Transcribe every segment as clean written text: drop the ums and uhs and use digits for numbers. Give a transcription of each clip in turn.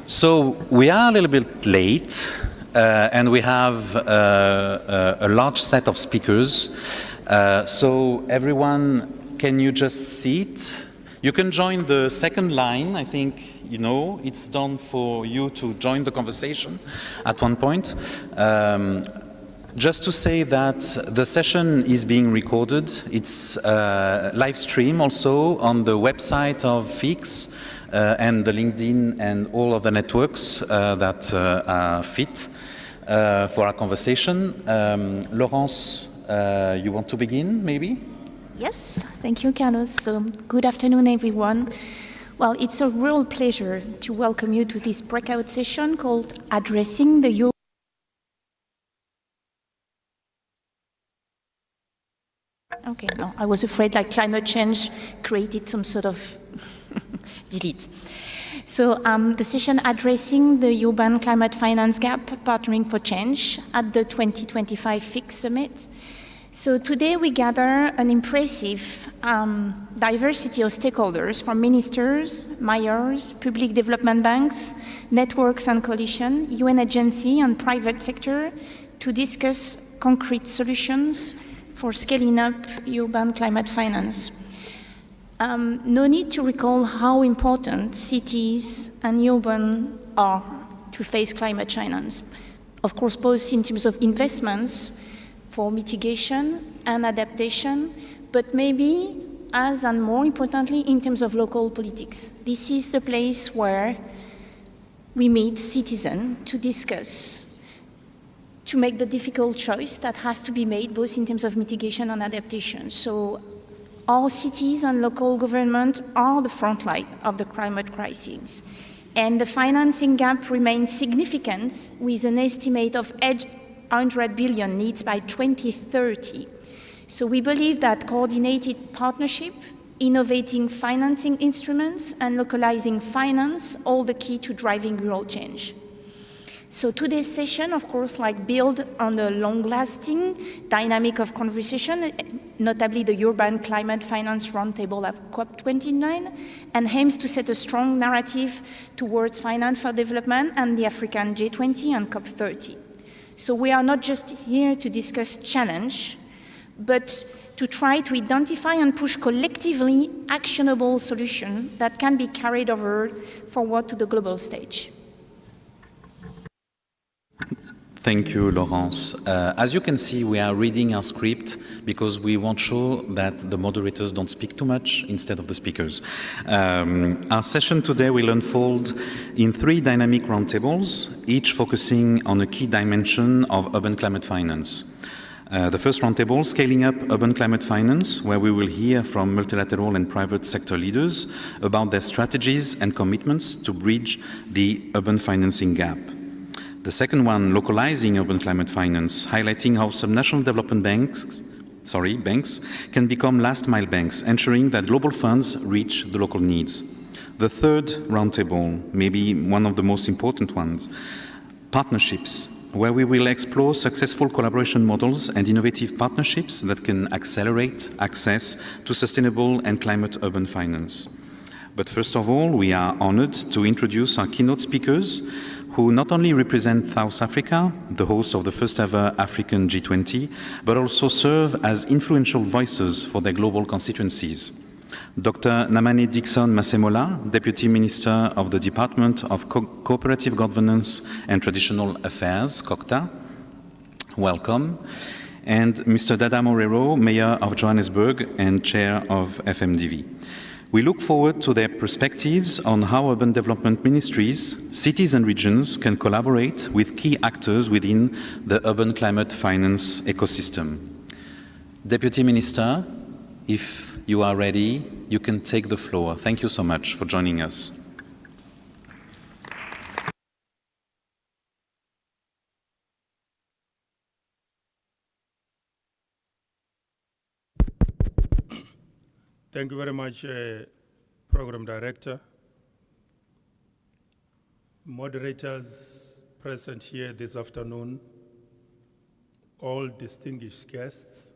So we are a little bit late, and we have a large set of speakers. So everyone, can you just sit? You can join the second line. I think, you know, it's done for you to join the conversation at one point. Just to say that the session is being recorded. It's live stream also on the website of FIX. And the LinkedIn and all of the networks that are fit for our conversation. Laurence, you want to begin, maybe? Yes, thank you, Carlos. So, good afternoon, everyone. Well, it's a real pleasure to welcome you to this breakout session called Addressing the Euro. Okay, no, I was afraid like climate change created some sort of delete. So the session addressing the urban climate finance gap, partnering for change at the 2025 FIX Summit. So today we gather an impressive diversity of stakeholders from ministers, mayors, public development banks, networks and coalition, UN agency and private sector to discuss concrete solutions for scaling up urban climate finance. No need to recall how important cities and urban are to face climate change. Of course, both in terms of investments for mitigation and adaptation, but maybe as and more importantly in terms of local politics. This is the place where we meet citizens to discuss, to make the difficult choice that has to be made both in terms of mitigation and adaptation. So all cities and local government are the front line of the climate crisis. And the financing gap remains significant with an estimate of 800 billion needs by 2030. So we believe that coordinated partnership, innovating financing instruments and localizing finance, all the key to driving real change. So today's session, of course, build on a long-lasting dynamic of conversation, notably the Urban Climate Finance Roundtable at COP29, and aims to set a strong narrative towards finance for development and the African G20 and COP30. So we are not just here to discuss challenge, but to try to identify and push collectively actionable solutions that can be carried forward to the global stage. Thank you, Laurence. As you can see, we are reading our script because we want sure that the moderators don't speak too much instead of the speakers. Our session today will unfold in 3 dynamic roundtables, each focusing on a key dimension of urban climate finance. The first roundtable, Scaling Up Urban Climate Finance, where we will hear from multilateral and private sector leaders about their strategies and commitments to bridge the urban financing gap. The second one, Localizing Urban Climate Finance, highlighting how subnational development banks can become last-mile banks, ensuring that global funds reach the local needs. The third roundtable, maybe one of the most important ones, Partnerships, where we will explore successful collaboration models and innovative partnerships that can accelerate access to sustainable and climate urban finance. But first of all, we are honored to introduce our keynote speakers, who not only represent South Africa, the host of the first ever African G20, but also serve as influential voices for their global constituencies. Dr. Namane Dixon Masemola, Deputy Minister of the Department of Cooperative Governance and Traditional Affairs, COGTA, welcome. And Mr. Dada Morero, Mayor of Johannesburg and Chair of FMDV. We look forward to their perspectives on how urban development ministries, cities and regions can collaborate with key actors within the urban climate finance ecosystem. Deputy Minister, if you are ready, you can take the floor. Thank you so much for joining us. Thank you very much, Program Director, moderators present here this afternoon, all distinguished guests,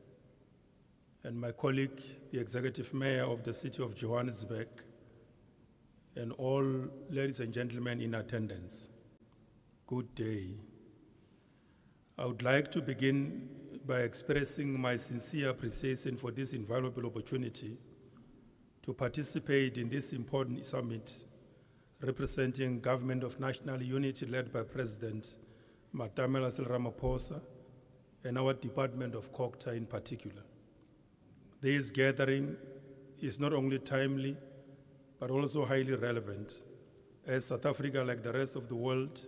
and my colleague, the Executive Mayor of the City of Johannesburg, and all ladies and gentlemen in attendance, good day. I would like to begin by expressing my sincere appreciation for this invaluable opportunity to participate in this important summit representing Government of National Unity led by President Matamela Ramaphosa and our Department of COGTA in particular. This gathering is not only timely, but also highly relevant, as South Africa, like the rest of the world,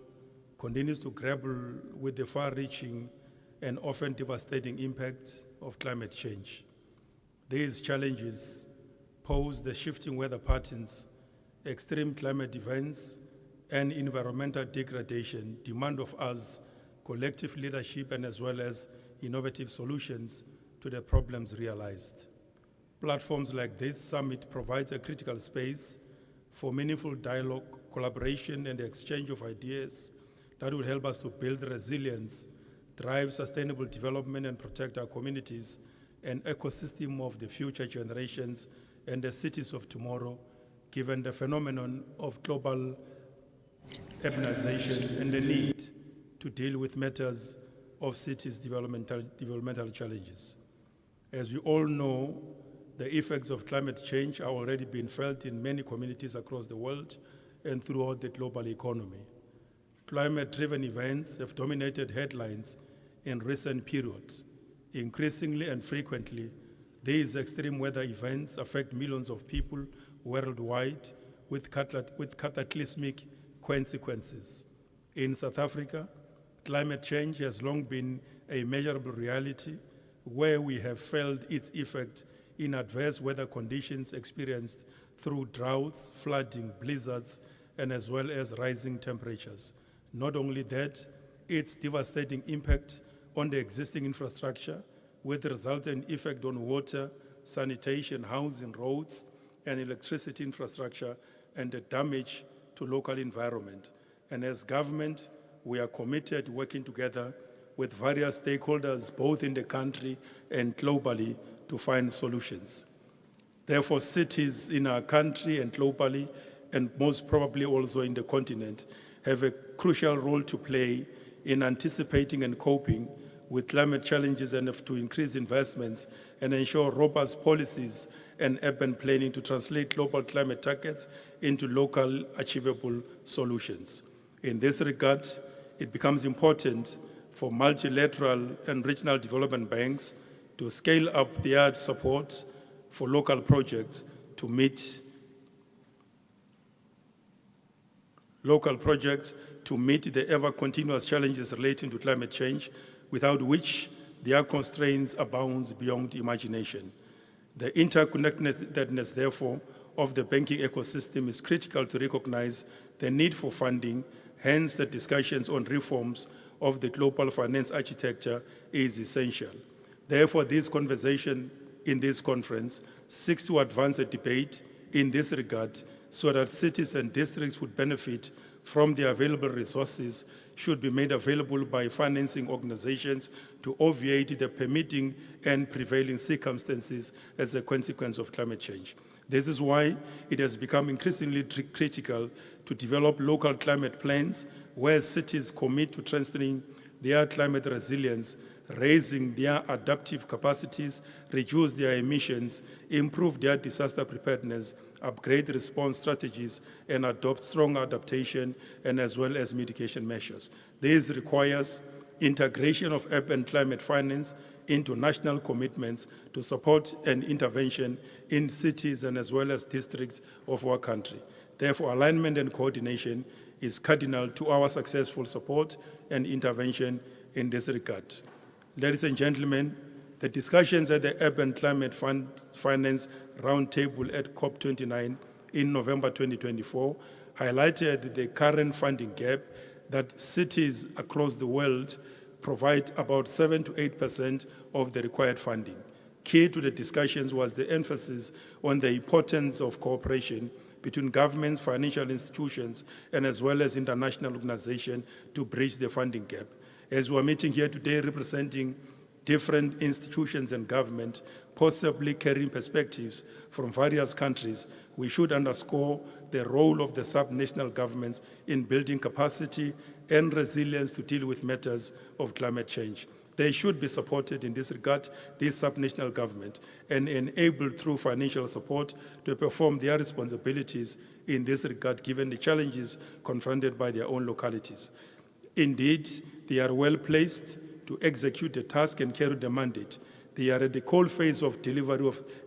continues to grapple with the far-reaching and often devastating impact of climate change. These challenges pose the shifting weather patterns, extreme climate events, and environmental degradation demand of us collective leadership and as well as innovative solutions to the problems realized. Platforms like this summit provides a critical space for meaningful dialogue, collaboration, and exchange of ideas that will help us to build resilience, drive sustainable development, and protect our communities and ecosystem of the future generations and the cities of tomorrow, given the phenomenon of global urbanization and the need to deal with matters of cities' developmental challenges. As we all know, the effects of climate change are already being felt in many communities across the world and throughout the global economy. Climate-driven events have dominated headlines in recent periods. Increasingly and frequently, these extreme weather events affect millions of people worldwide with cataclysmic consequences. In South Africa, climate change has long been a measurable reality where we have felt its effect in adverse weather conditions experienced through droughts, flooding, blizzards, and as well as rising temperatures. Not only that, its devastating impact on the existing infrastructure with resultant effect on water, sanitation, housing, roads, and electricity infrastructure, and the damage to local environment. And as government, we are committed working together with various stakeholders, both in the country and globally, to find solutions. Therefore, cities in our country and globally, and most probably also in the continent, have a crucial role to play in anticipating and coping with climate challenges and to increase investments and ensure robust policies and urban planning to translate global climate targets into local achievable solutions. In this regard, it becomes important for multilateral and regional development banks to scale up their support for local projects to meet the ever-continuous challenges relating to climate change, without which their constraints abound beyond imagination. The interconnectedness, therefore, of the banking ecosystem is critical to recognize the need for funding. Hence, the discussions on reforms of the global finance architecture is essential. Therefore, this conversation in this conference seeks to advance a debate in this regard so that cities and districts would benefit from the available resources should be made available by financing organizations to obviate the permitting and prevailing circumstances as a consequence of climate change. This is why it has become increasingly critical to develop local climate plans where cities commit to strengthening their climate resilience, raising their adaptive capacities, reduce their emissions, improve their disaster preparedness, upgrade response strategies, and adopt strong adaptation and as well as mitigation measures. This requires integration of urban climate finance into national commitments to support an intervention in cities and as well as districts of our country. Therefore, alignment and coordination is cardinal to our successful support and intervention in this regard. Ladies and gentlemen, the discussions at the Urban Climate Finance Roundtable at COP29 in November 2024 highlighted the current funding gap that cities across the world provide about 7 to 8% of the required funding. Key to the discussions was the emphasis on the importance of cooperation between governments, financial institutions, and as well as international organizations to bridge the funding gap. As we're meeting here today representing different institutions and government, possibly carrying perspectives from various countries, we should underscore the role of the subnational governments in building capacity and resilience to deal with matters of climate change. They should be supported in this regard, this subnational government, and enabled through financial support to perform their responsibilities in this regard, given the challenges confronted by their own localities. Indeed, they are well placed to execute the task and carry the mandate. They are at the cold phase of service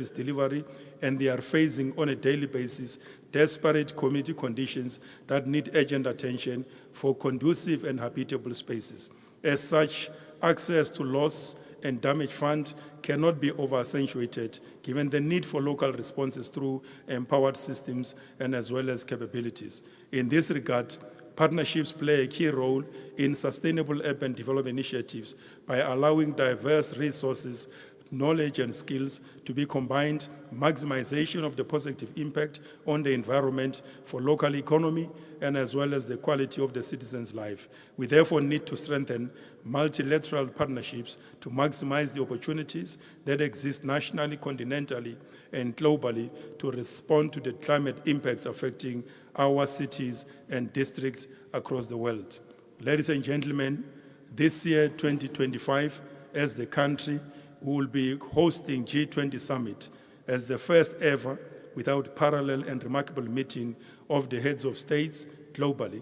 delivery, and they are facing on a daily basis desperate community conditions that need urgent attention for conducive and habitable spaces. As such, access to loss and damage fund cannot be over-accentuated, given the need for local responses through empowered systems and as well as capabilities. In this regard, partnerships play a key role in sustainable urban development initiatives by allowing diverse resources, knowledge and skills to be combined, maximization of the positive impact on the environment for local economy and as well as the quality of the citizens' life. We therefore need to strengthen multilateral partnerships to maximize the opportunities that exist nationally, continentally, and globally to respond to the climate impacts affecting our cities and districts across the world. Ladies and gentlemen, this year, 2025, as the country, we will be hosting G20 Summit as the first ever without parallel and remarkable meeting of the heads of states globally.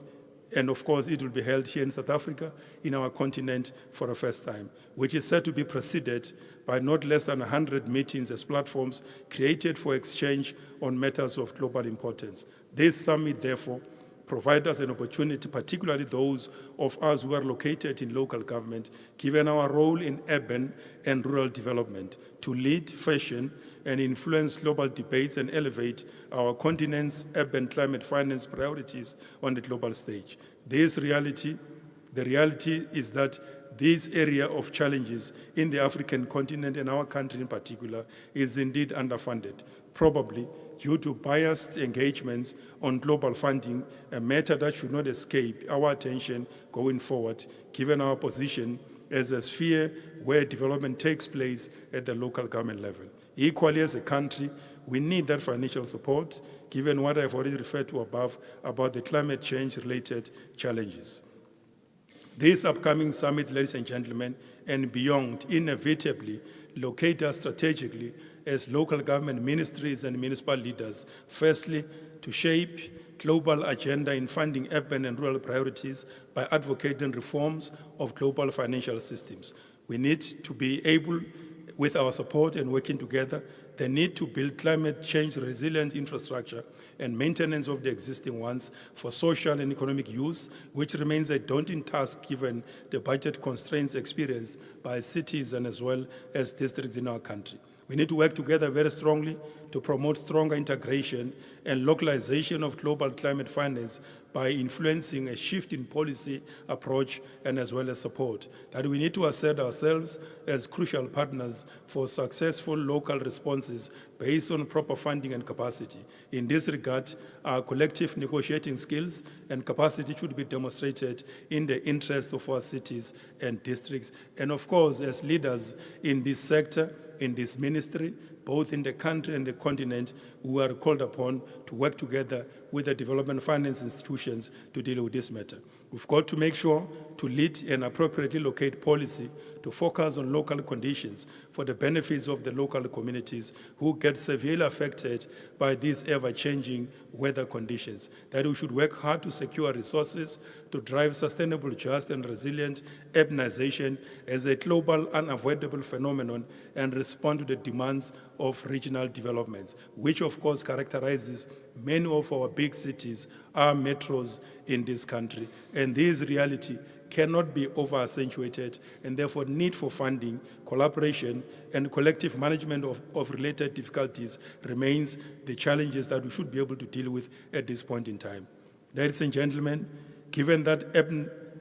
And of course, it will be held here in South Africa, in our continent, for the first time, which is said to be preceded by not less than 100 meetings as platforms created for exchange on matters of global importance. This summit, therefore, provides us an opportunity, particularly those of us who are located in local government, given our role in urban and rural development, to lead, fashion, and influence global debates and elevate our continent's urban climate finance priorities on the global stage. The reality is that this area of challenges in the African continent and our country in particular is indeed underfunded, probably due to biased engagements on global funding, a matter that should not escape our attention going forward, given our position as a sphere where development takes place at the local government level. Equally, as a country, we need that financial support, given what I've already referred to above about the climate change-related challenges. This upcoming summit, ladies and gentlemen, and beyond, inevitably locate us strategically as local government ministries and municipal leaders, firstly, to shape global agenda in funding urban and rural priorities by advocating reforms of global financial systems. We need to be able, with our support and working together, the need to build climate change resilient infrastructure and maintenance of the existing ones for social and economic use, which remains a daunting task given the budget constraints experienced by cities and as well as districts in our country. We need to work together very strongly to promote stronger integration and localization of global climate finance by influencing a shift in policy approach and as well as support. That we need to assert ourselves as crucial partners for successful local responses based on proper funding and capacity. In this regard, our collective negotiating skills and capacity should be demonstrated in the interest of our cities and districts. And of course, as leaders in this sector, in this ministry, both in the country and the continent, who are called upon to work together with the development finance institutions to deal with this matter. We've got to make sure to lead and appropriately locate policy to focus on local conditions for the benefits of the local communities who get severely affected by these ever-changing weather conditions. That we should work hard to secure resources to drive sustainable, just, and resilient urbanization as a global, unavoidable phenomenon and respond to the demands of regional developments, which of course characterizes many of our big cities, our metros in this country. And this reality cannot be over-accentuated, and therefore need for funding, collaboration, and collective management of related difficulties remains the challenges that we should be able to deal with at this point in time. Ladies and gentlemen, given that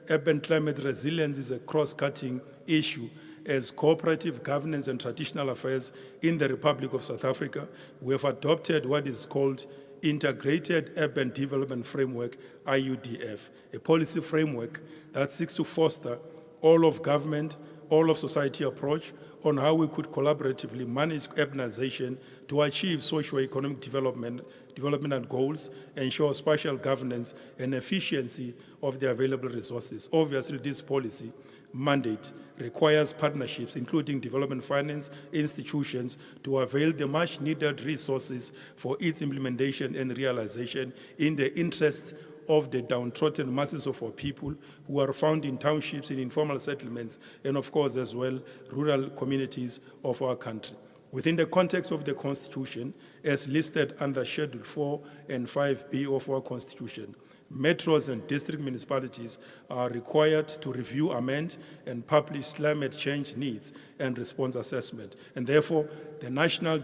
urban climate resilience is a cross-cutting issue, as cooperative governance and traditional affairs in the Republic of South Africa, we have adopted what is called Integrated Urban Development Framework, IUDF, a policy framework that seeks to foster all of government, all-of-society approach on how we could collaboratively manage urbanization to achieve socio-economic development goals, ensure spatial governance and efficiency of the available resources. Obviously, this policy mandate requires partnerships, including development finance institutions, to avail the much-needed resources for its implementation and realization in the interest of the downtrodden masses of our people who are found in townships, in informal settlements, and of course as well rural communities of our country. Within the context of the Constitution, as listed under Schedule 4 and 5B of our Constitution, metros and district municipalities are required to review, amend, and publish climate change needs and response assessment. And therefore, the National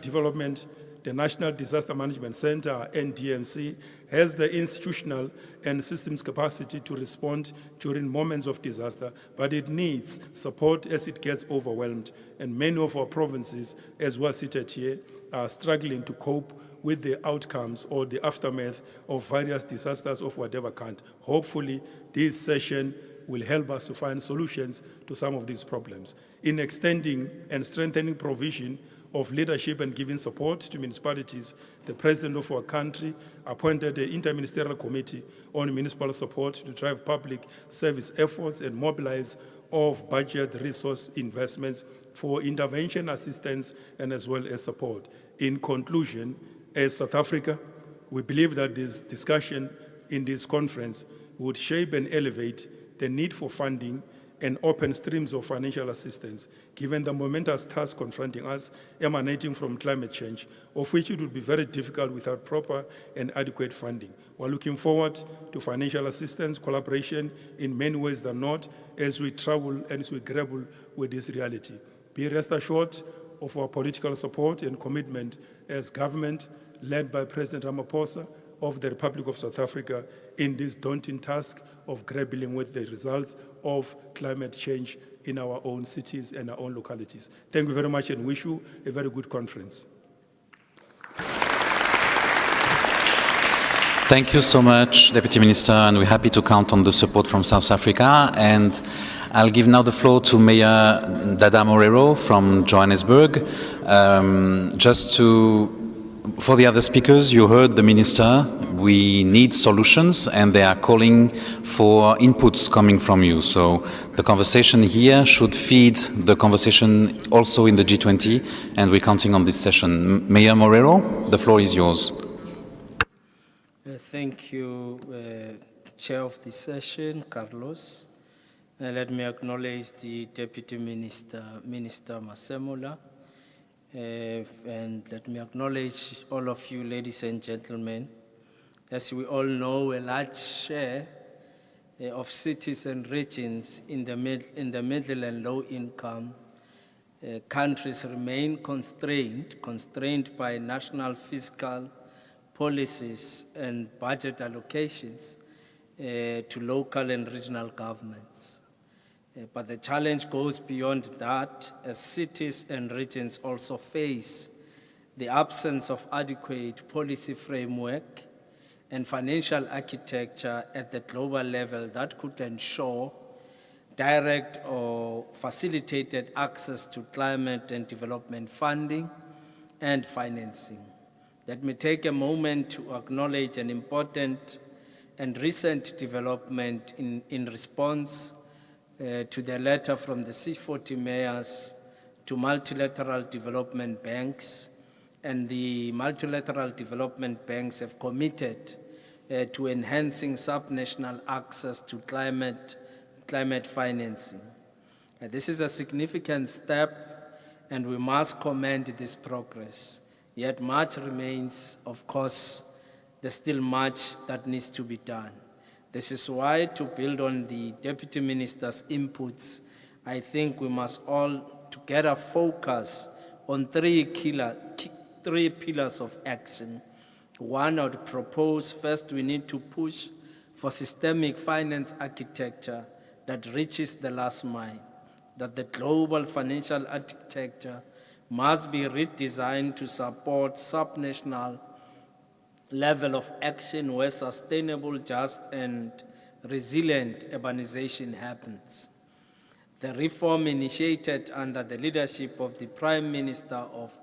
Disaster Management Center, NDMC, has the institutional and systems capacity to respond during moments of disaster, but it needs support as it gets overwhelmed. And many of our provinces, as we're seated here, are struggling to cope with the outcomes or the aftermath of various disasters of whatever kind. Hopefully, this session will help us to find solutions to some of these problems. In extending and strengthening provision of leadership and giving support to municipalities, the President of our country appointed an interministerial committee on municipal support to drive public service efforts and mobilize of budget resource investments for intervention assistance and as well as support. In conclusion, as South Africa, we believe that this discussion in this conference would shape and elevate the need for funding and open streams of financial assistance, given the momentous task confronting us emanating from climate change, of which it would be very difficult without proper and adequate funding. We're looking forward to financial assistance, collaboration in many ways than not, as we travel and as we grapple with this reality. Be rest assured of our political support and commitment as government led by President Ramaphosa of the Republic of South Africa in this daunting task of grappling with the results of climate change in our own cities and our own localities. Thank you very much and wish you a very good conference. Thank you so much, Deputy Minister, and we're happy to count on the support from South Africa. And I'll give now the floor to Mayor Dada Morero from Johannesburg. For the other speakers, you heard the Minister. We need solutions, and they are calling for inputs coming from you. So the conversation here should feed the conversation also in the G20, and we're counting on this session. Mayor Morero, the floor is yours. Thank you, Chair of the session, Carlos. Let me acknowledge the Deputy Minister, Minister Masemola. And let me acknowledge all of you, ladies and gentlemen. As we all know, a large share of cities and regions in the middle and low income countries remain constrained by national fiscal policies and budget allocations to local and regional governments. But the challenge goes beyond that, as cities and regions also face the absence of adequate policy framework and financial architecture at the global level that could ensure direct or facilitated access to climate and development funding and financing. Let me take a moment to acknowledge an important and recent development in response to the letter from the C40 mayors to multilateral development banks, and the multilateral development banks have committed to enhancing subnational access to climate financing. This is a significant step, and we must commend this progress. Yet much remains, of course, there's still much that needs to be done. This is why, to build on the Deputy Minister's inputs, I think we must all together focus on three pillars of action. One, I would propose, first we need to push for systemic finance architecture that reaches the last mile, that the global financial architecture must be redesigned to support subnational level of action where sustainable, just, and resilient urbanization happens. The reform initiated under the leadership of the Prime Minister of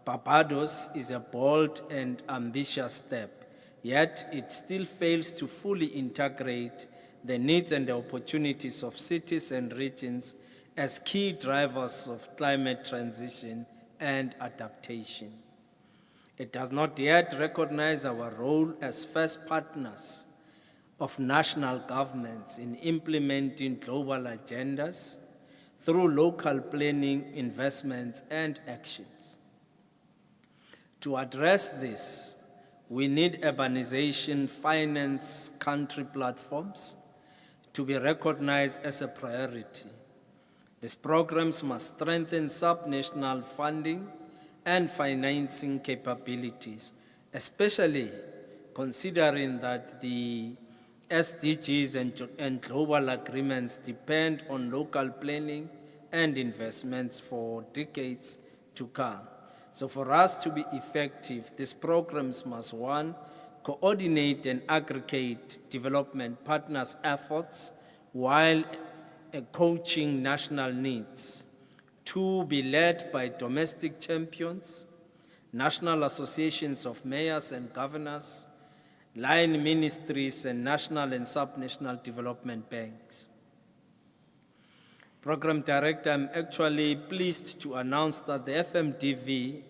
Barbados is a bold and ambitious step, yet it still fails to fully integrate the needs and the opportunities of cities and regions as key drivers of climate transition and adaptation. It does not yet recognize our role as first partners of national governments in implementing global agendas through local planning, investments, and actions. To address this, we need urbanization finance country platforms to be recognized as a priority. These programs must strengthen subnational funding and financing capabilities, especially considering that the SDGs and global agreements depend on local planning and investments for decades to come. So for us to be effective, these programs must, one, coordinate and aggregate development partners' efforts while coaching national needs. Two, be led by domestic champions, national associations of mayors and governors, line ministries, and national and subnational development banks. Program Director, I'm actually pleased to announce that the FMDV,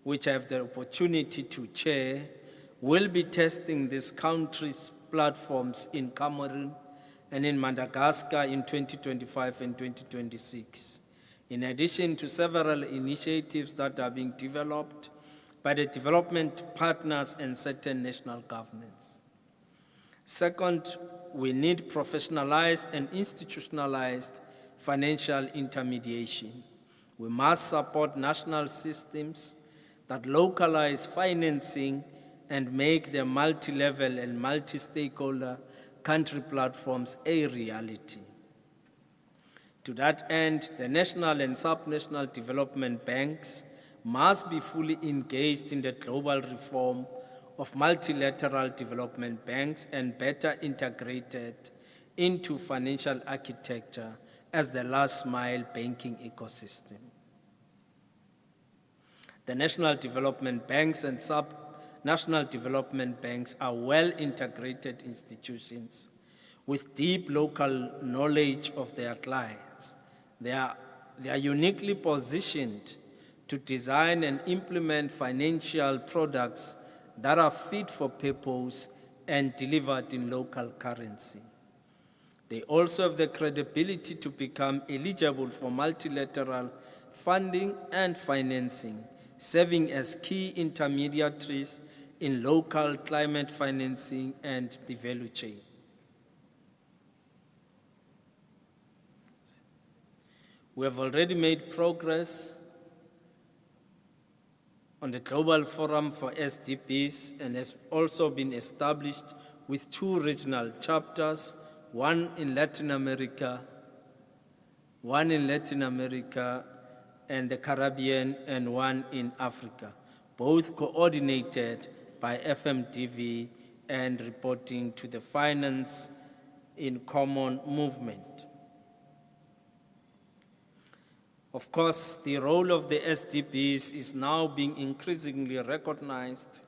which I have the opportunity to chair, will be testing these countries' platforms in Cameroon and in Madagascar in 2025 and 2026, in addition to several initiatives that are being developed by the development partners and certain national governments. Second, we need professionalized and institutionalized financial intermediation. We must support national systems that localize financing and make the multi-level and multi-stakeholder country platforms a reality. To that end, the national and subnational development banks must be fully engaged in the global reform of multilateral development banks and better integrated into financial architecture as the last mile banking ecosystem. The national development banks and sub-national development banks are well-integrated institutions with deep local knowledge of their clients. They are uniquely positioned to design and implement financial products that are fit for purpose and delivered in local currency. They also have the credibility to become eligible for multilateral funding and financing, serving as key intermediaries in local climate financing and the value chain. We have already made progress on the Global Forum for SDGs and has also been established with 2 regional chapters, one in Latin America and the Caribbean, and one in Africa, both coordinated by FMDV and reporting to the Finance in Common movement. Of course, the role of the SDGs is now being increasingly recognized,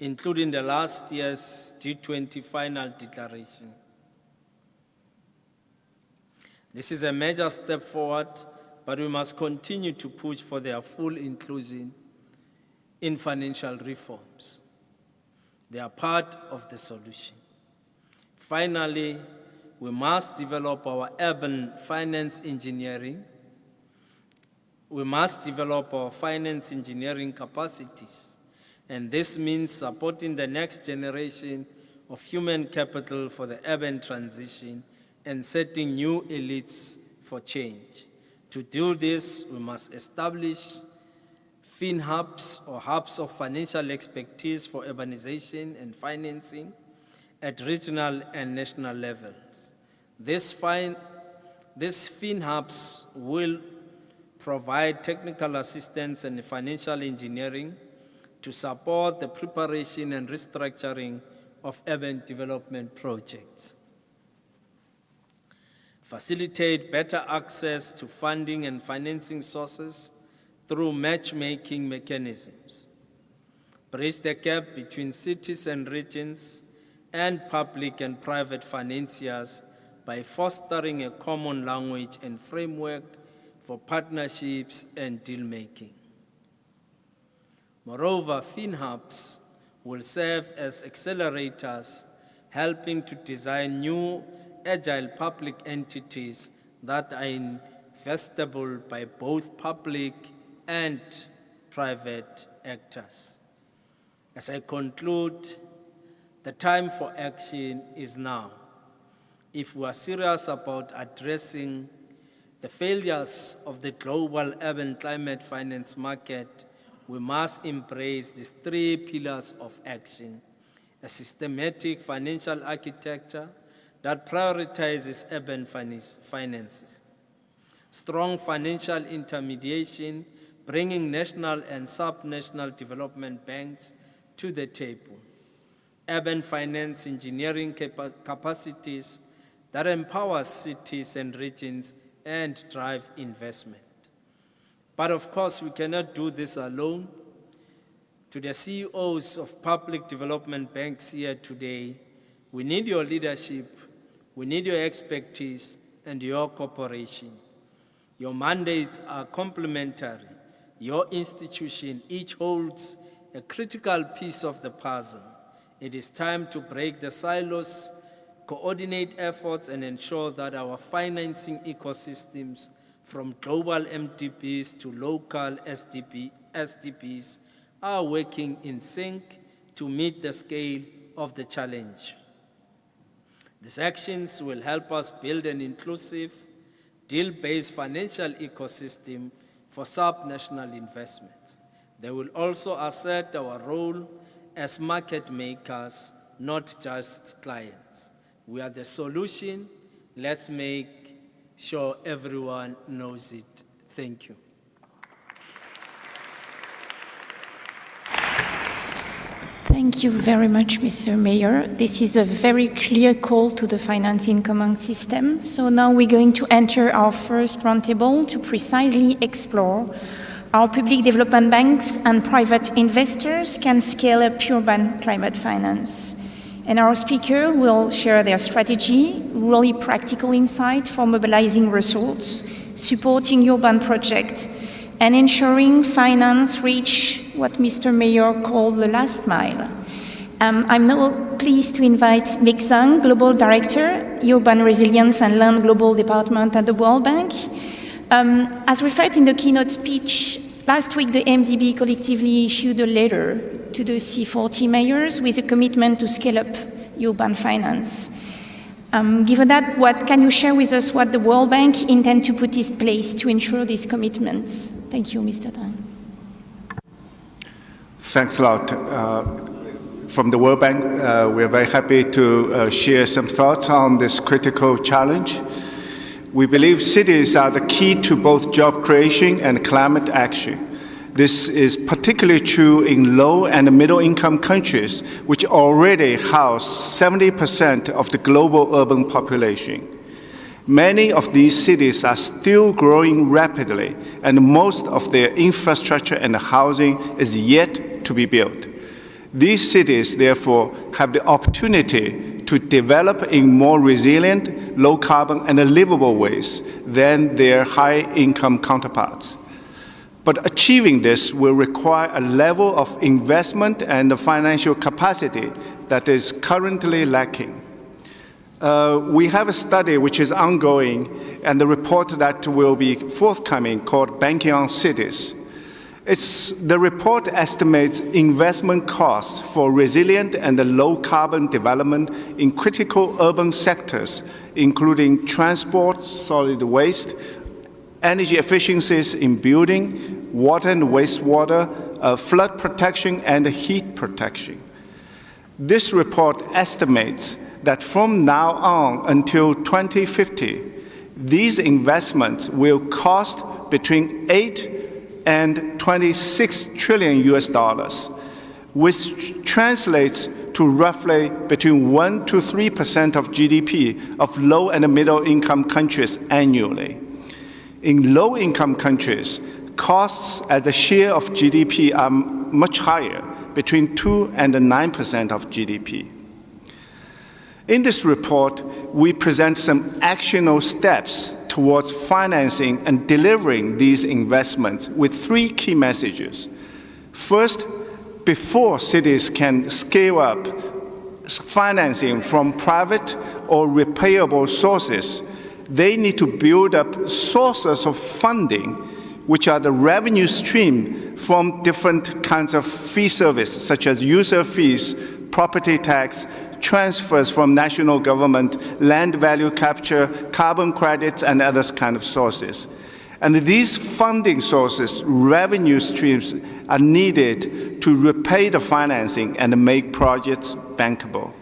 including the last year's G20 final declaration. This is a major step forward, but we must continue to push for their full inclusion in financial reforms. They are part of the solution. Finally, we must develop our urban finance engineering. We must develop our finance engineering capacities, and this means supporting the next generation of human capital for the urban transition and setting new elites for change. To do this, we must establish FinHubs, or hubs of financial expertise for urbanization and financing at regional and national levels. These FinHubs will provide technical assistance and financial engineering to support the preparation and restructuring of urban development projects. facilitate better access to funding and financing sources through matchmaking mechanisms, bridge the gap between cities and regions and public and private financiers by fostering a common language and framework for partnerships and deal-making. Moreover, FinHubs will serve as accelerators, helping to design new agile public entities that are investable by both public and private actors. As I conclude, the time for action is now. If we are serious about addressing the failures of the global urban climate finance market, we must embrace these 3 pillars of action: a systematic financial architecture that prioritizes urban finances, strong financial intermediation, bringing national and sub-national development banks to the table, urban finance engineering capacities that empower cities and regions and drive investment. But of course, we cannot do this alone. To the CEOs of public development banks here today, we need your leadership, we need your expertise, and your cooperation. Your mandates are complementary. Your institution each holds a critical piece of the puzzle. It is time to break the silos, coordinate efforts, and ensure that our financing ecosystems, from global MDBs to local SDBs, are working in sync to meet the scale of the challenge. These actions will help us build an inclusive, deal-based financial ecosystem for sub-national investments. They will also assert our role as market makers, not just clients. We are the solution. Let's make sure everyone knows it. Thank you. Thank you very much, Mr. Mayor. This is a very clear call to the financing command system. So now we're going to enter our first roundtable to precisely explore how public development banks and private investors can scale up urban climate finance. And our speaker will share their strategy, really practical insight for mobilizing resources, supporting urban projects, and ensuring finance reach what Mr. Mayor called the last mile. I'm now pleased to invite Mick Zhang, Global Director, Urban Resilience and Land Global Department at the World Bank. As referred in the keynote speech, last week the MDB collectively issued a letter to the C40 mayors with a commitment to scale up urban finance. Given that, what can you share with us what the World Bank intends to put in place to ensure these commitments? Thank you, Mr. Zhang. Thanks a lot. From the World Bank, we are very happy to share some thoughts on this critical challenge. We believe cities are the key to both job creation and climate action. This is particularly true in low and middle income countries, which already house 70% of the global urban population. Many of these cities are still growing rapidly, and most of their infrastructure and housing is yet to be built. These cities, therefore, have the opportunity to develop in more resilient, low carbon, and livable ways than their high-income counterparts. But achieving this will require a level of investment and financial capacity that is currently lacking. We have a study which is ongoing and the report that will be forthcoming called Banking on Cities. The report estimates investment costs for resilient and low carbon development in critical urban sectors, including transport, solid waste, energy efficiencies in building, water and wastewater, flood protection, and heat protection. This report estimates that from now on until 2050, these investments will cost between 8 and 26 trillion US dollars, which translates to roughly between 1 to 3% of GDP of low and middle income countries annually. In low income countries, costs as a share of GDP are much higher, between 2 and 9% of GDP. In this report, we present some actionable steps towards financing and delivering these investments with 3 key messages. First, before cities can scale up financing from private or repayable sources, they need to build up sources of funding, which are the revenue stream from different kinds of fee service, such as user fees, property tax, transfers from national government, land value capture, carbon credits, and other kind of sources. And these funding sources, revenue streams, are needed to repay the financing and make projects bankable.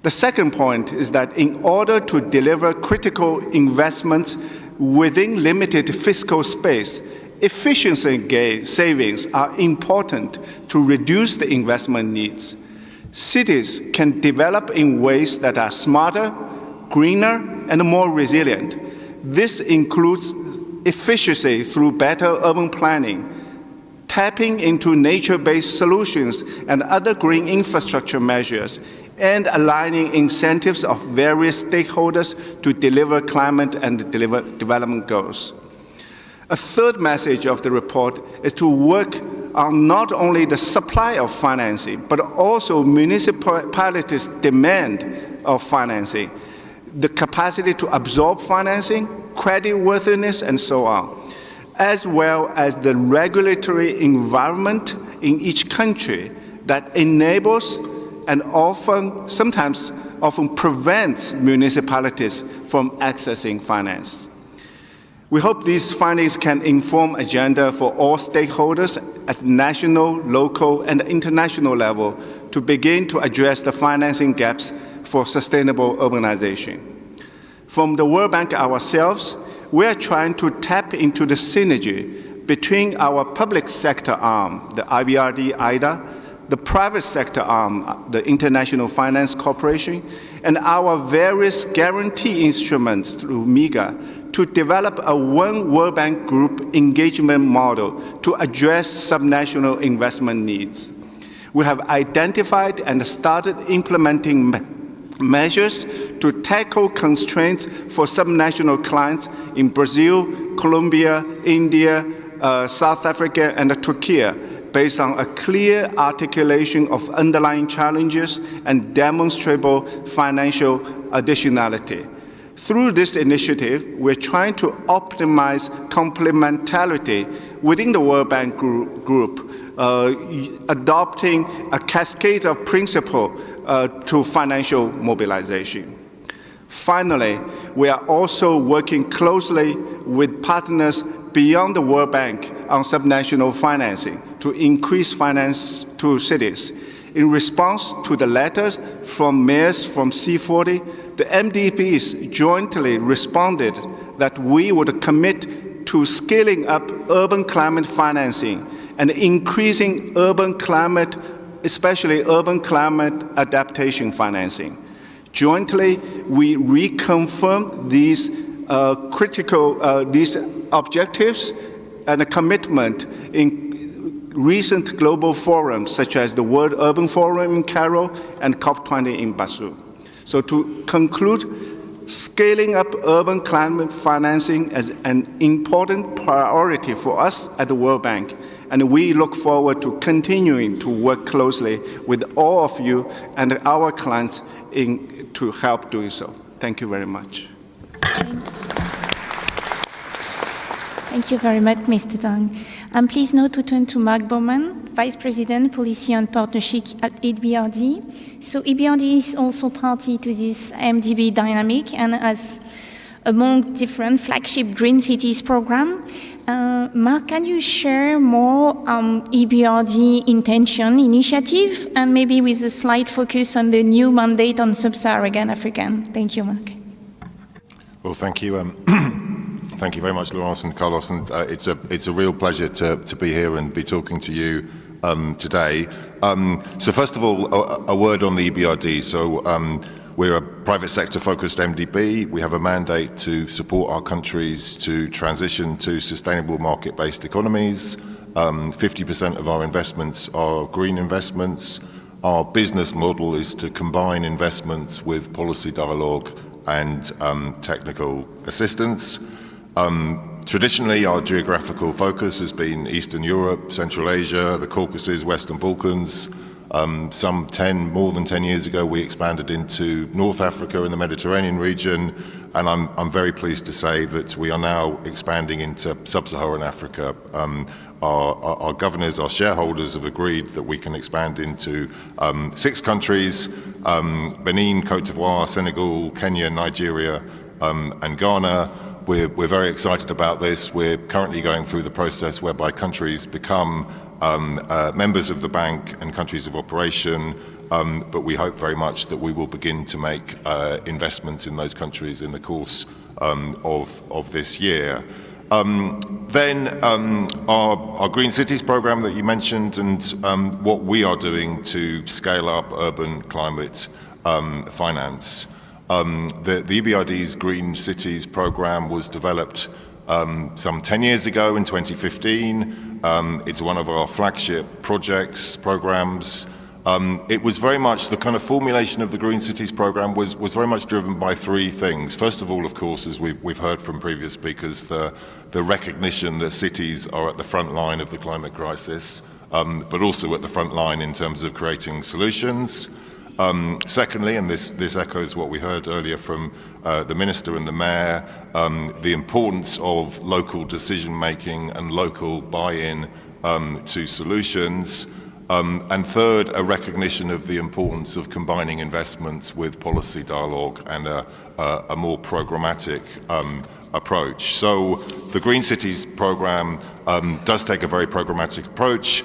The second point is that in order to deliver critical investments within limited fiscal space, efficiency savings are important to reduce the investment needs. Cities can develop in ways that are smarter, greener, and more resilient. This includes efficiency through better urban planning, tapping into nature-based solutions and other green infrastructure measures, and aligning incentives of various stakeholders to deliver climate and deliver development goals. A third message of the report is to work on not only the supply of financing, but also municipalities' demand of financing, the capacity to absorb financing, creditworthiness, and so on, as well as the regulatory environment in each country that enables and sometimes prevents municipalities from accessing finance. We hope these findings can inform agenda for all stakeholders at national, local, and international level to begin to address the financing gaps for sustainable urbanization. From the World Bank ourselves, we are trying to tap into the synergy between our public sector arm, the IBRD IDA, the private sector arm, the International Finance Corporation, and our various guarantee instruments through MIGA to develop a One World Bank Group engagement model to address subnational investment needs. We have identified and started implementing measures to tackle constraints for subnational clients in Brazil, Colombia, India, South Africa, and Turkey, based on a clear articulation of underlying challenges and demonstrable financial additionality. Through this initiative, we're trying to optimize complementarity within the World Bank Group, adopting a cascade of principles to financial mobilization. Finally, we are also working closely with partners beyond the World Bank on subnational financing to increase finance to cities. In response to the letters from mayors from C40, the MDBs jointly responded that we would commit to scaling up urban climate financing and increasing urban climate, especially urban climate adaptation financing. Jointly, we reconfirmed these these objectives and a commitment in recent global forums, such as the World Urban Forum in Cairo and COP20 in Basel. So to conclude, scaling up urban climate financing is an important priority for us at the World Bank, and we look forward to continuing to work closely with all of you and our clients to help doing so. Thank you very much. Thank you very much, Mr. Tang. I'm pleased now to turn to Mark Bowman, Vice President, Policy and Partnership at EBRD. So EBRD is also party to this MDB dynamic and has among different flagship Green Cities program. Mark, can you share more EBRD intention, initiative, and maybe with a slight focus on the new mandate on Sub-Saharan Africa? Thank you, Mark. Well, thank you. Thank you very much, Laurence and Carlos, and it's a real pleasure to be here and be talking to you today. So first of all, a word on the EBRD. So we're a private sector focused MDB. We have a mandate to support our countries to transition to sustainable market-based economies. 50% of our investments are green investments. Our business model is to combine investments with policy dialogue and technical assistance. Traditionally, our geographical focus has been Eastern Europe, Central Asia, the Caucasus, Western Balkans. More than 10 years ago, we expanded into North Africa and the Mediterranean region, and I'm very pleased to say that we are now expanding into Sub-Saharan Africa. Our governors, our shareholders have agreed that we can expand into 6 countries, Benin, Cote d'Ivoire, Senegal, Kenya, Nigeria, and Ghana. We're very excited about this. We're currently going through the process whereby countries become members of the bank and countries of operation, but we hope very much that we will begin to make investments in those countries in the course of this year. Our Green Cities program that you mentioned and what we are doing to scale up urban climate finance. The EBRD's Green Cities program was developed some 10 years ago in 2015. It's one of our flagship programs. It was very much the kind of formulation of the Green Cities program was very much driven by 3 things. First of all, of course, as we've heard from previous speakers, the recognition that cities are at the front line of the climate crisis, but also at the front line in terms of creating solutions. Secondly, and this echoes what we heard earlier from the Minister and the Mayor, the importance of local decision-making and local buy-in to solutions. And third, a recognition of the importance of combining investments with policy dialogue and a more programmatic approach. So the Green Cities program does take a very programmatic approach.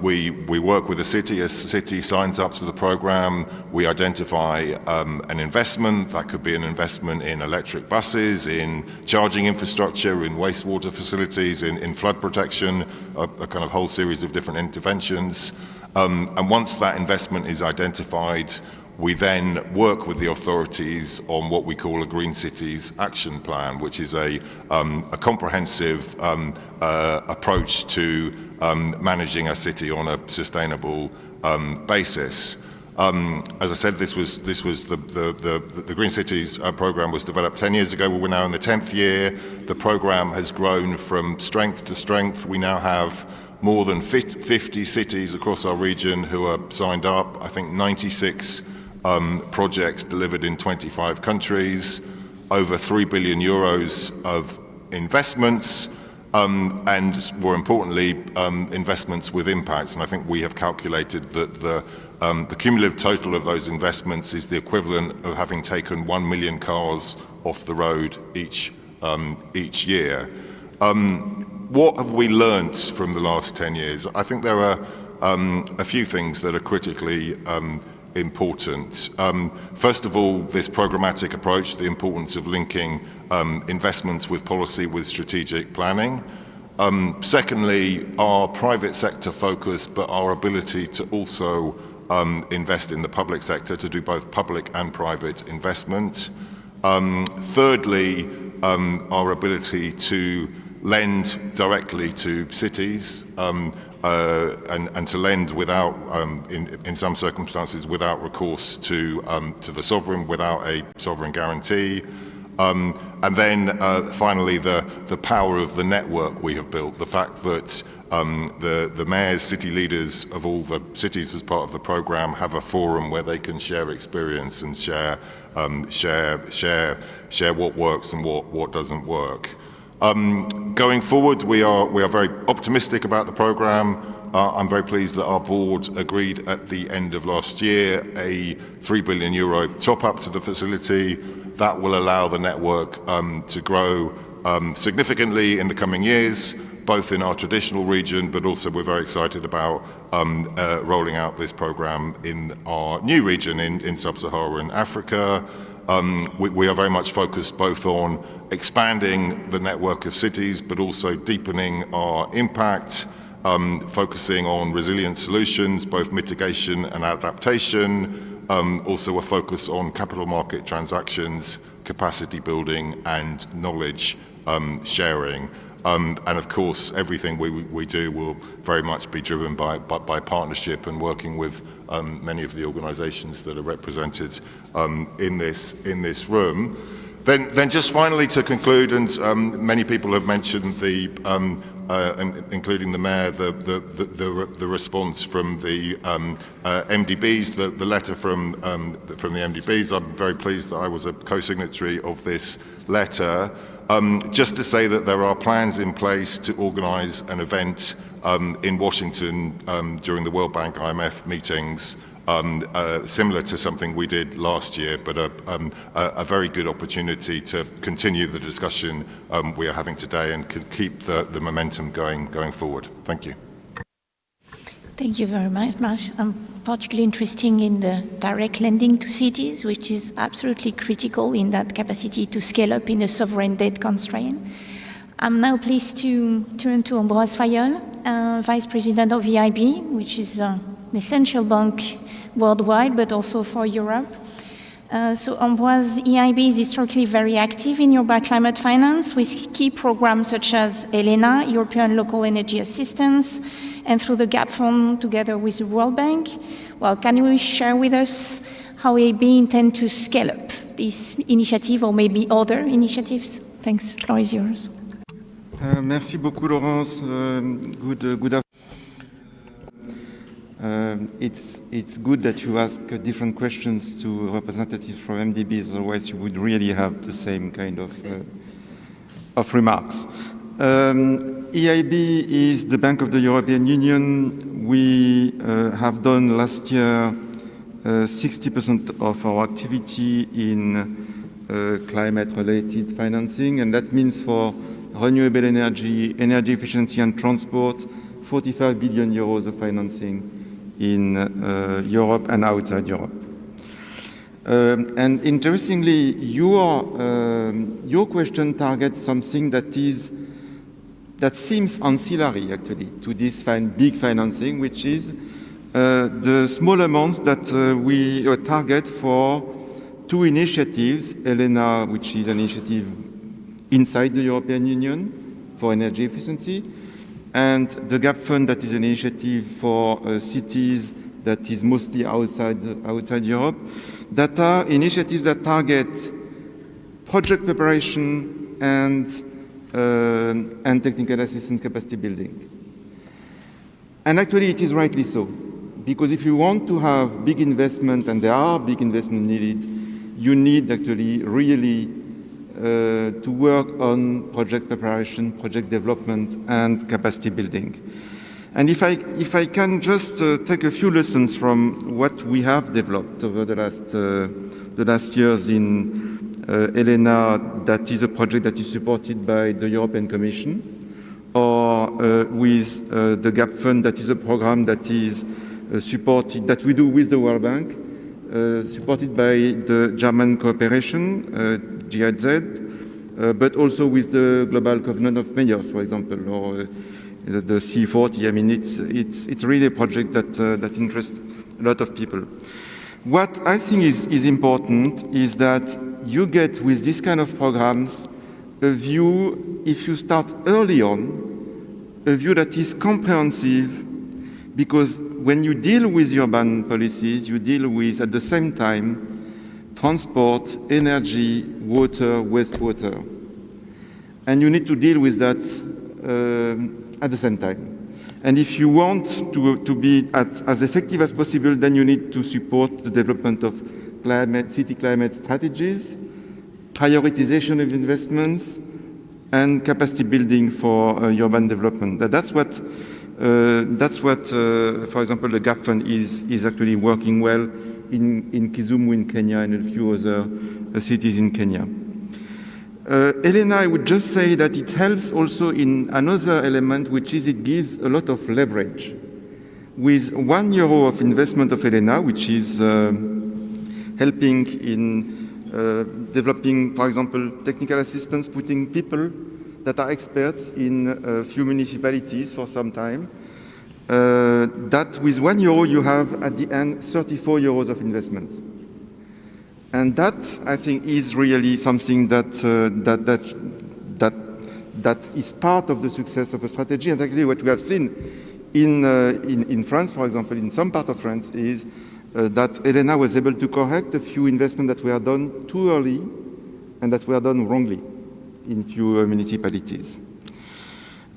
We work with a city signs up to the program, we identify an investment. That could be an investment in electric buses, in charging infrastructure, in wastewater facilities, in flood protection, a kind of whole series of different interventions. And once that investment is identified, we then work with the authorities on what we call a Green Cities Action Plan, which is a comprehensive approach to managing a city on a sustainable basis. As I said, this was the Green Cities program was developed 10 years ago. We're now in the 10th year. The program has grown from strength to strength. We now have more than 50 cities across our region who are signed up. I think 96 projects delivered in 25 countries, over 3 billion euros of investments. And more importantly, investments with impacts. And I think we have calculated that the cumulative total of those investments is the equivalent of having taken 1 million cars off the road each year. What have we learnt from the last 10 years? I think there are a few things that are critically important. First of all, this programmatic approach, the importance of linking investments with policy, with strategic planning. Secondly, our private sector focus, but our ability to also invest in the public sector, to do both public and private investment. Thirdly, our ability to lend directly to cities and to lend without, in some circumstances, without recourse to the sovereign, without a sovereign guarantee. And then finally, the power of the network we have built, the fact that the mayors, city leaders of all the cities as part of the program have a forum where they can share experience and share what works and what doesn't work. Going forward, we are very optimistic about the program. I'm very pleased that our board agreed at the end of last year a €3 billion top-up to the facility. That will allow the network to grow significantly in the coming years, both in our traditional region, but also we're very excited about rolling out this program in our new region in Sub-Saharan Africa. We are very much focused both on expanding the network of cities, but also deepening our impact. focusing on resilient solutions, both mitigation and adaptation, also a focus on capital market transactions, capacity building and knowledge sharing. And of course, everything we do will very much be driven by partnership and working with many of the organizations that are represented in this room. Then just finally to conclude, and many people have mentioned the, including the Mayor, the response from the MDBs, the letter from the MDBs. I'm very pleased that I was a co-signatory of this letter. Just to say that there are plans in place to organize an event in Washington during the World Bank IMF meetings, similar to something we did last year, but a very good opportunity to continue the discussion we are having today and keep the momentum going forward. Thank you. Thank you very much. I'm particularly interested in the direct lending to cities, which is absolutely critical in that capacity to scale up in a sovereign debt constraint. I'm now pleased to turn to Ambroise Fayol, Vice President of EIB, which is an essential bank worldwide, but also for Europe. So Ambroise, EIB is historically very active in urban climate finance with key programs such as ELENA, European Local Energy Assistance, and through the GAP Fund together with the World Bank. Well, can you share with us how EIB intend to scale up this initiative or maybe other initiatives? Thanks, the floor is yours. Merci beaucoup, Laurence. Good afternoon. It's good that you ask different questions to representatives from MDBs, otherwise you would really have the same kind of remarks. EIB is the Bank of the European Union. We have done last year 60% of our activity in climate-related financing, and that means for renewable energy, energy efficiency and transport, 45 billion euros of financing in Europe and outside Europe. And interestingly, your question targets something that seems ancillary actually to this big financing, which is the small amounts that we target for two initiatives, ELENA, which is an initiative inside the European Union for energy efficiency, and the GAP Fund, that is an initiative for cities that is mostly outside Europe, that are initiatives that target project preparation and technical assistance capacity building. And actually it is rightly so, because if you want to have big investment, and there are big investment needed, you need actually really to work on project preparation, project development, and capacity building. And if I can just take a few lessons from what we have developed over the last years in ELENA, that is a project that is supported by the European Commission, or with the GAP Fund, that is a program that is supported, that we do with the World Bank, supported by the German cooperation, GIZ, but also with the Global Covenant of Mayors, for example, or the C40. I mean, it's really a project that interests a lot of people. What I think is important is that you get with this kind of programs a view, if you start early on, a view that is comprehensive, because when you deal with urban policies, you deal with, at the same time, transport, energy, water, wastewater. And you need to deal with that at the same time. And if you want to be as effective as possible, then you need to support the development of city climate strategies, prioritization of investments, and capacity building for urban development. That's what, for example, the GAP Fund is actually working well in Kisumu in Kenya and a few other cities in Kenya. ELENA, I would just say that it helps also in another element, which is it gives a lot of leverage. With €1 of investment of ELENA, which is helping in developing, for example, technical assistance, putting people that are experts in a few municipalities for some time, that with €1 you have at the end 34 euros of investments. And that, I think, is really something that is part of the success of a strategy. And actually what we have seen in France, for example, in some part of France, is that Elena was able to correct a few investments that were done too early and that were done wrongly in few municipalities.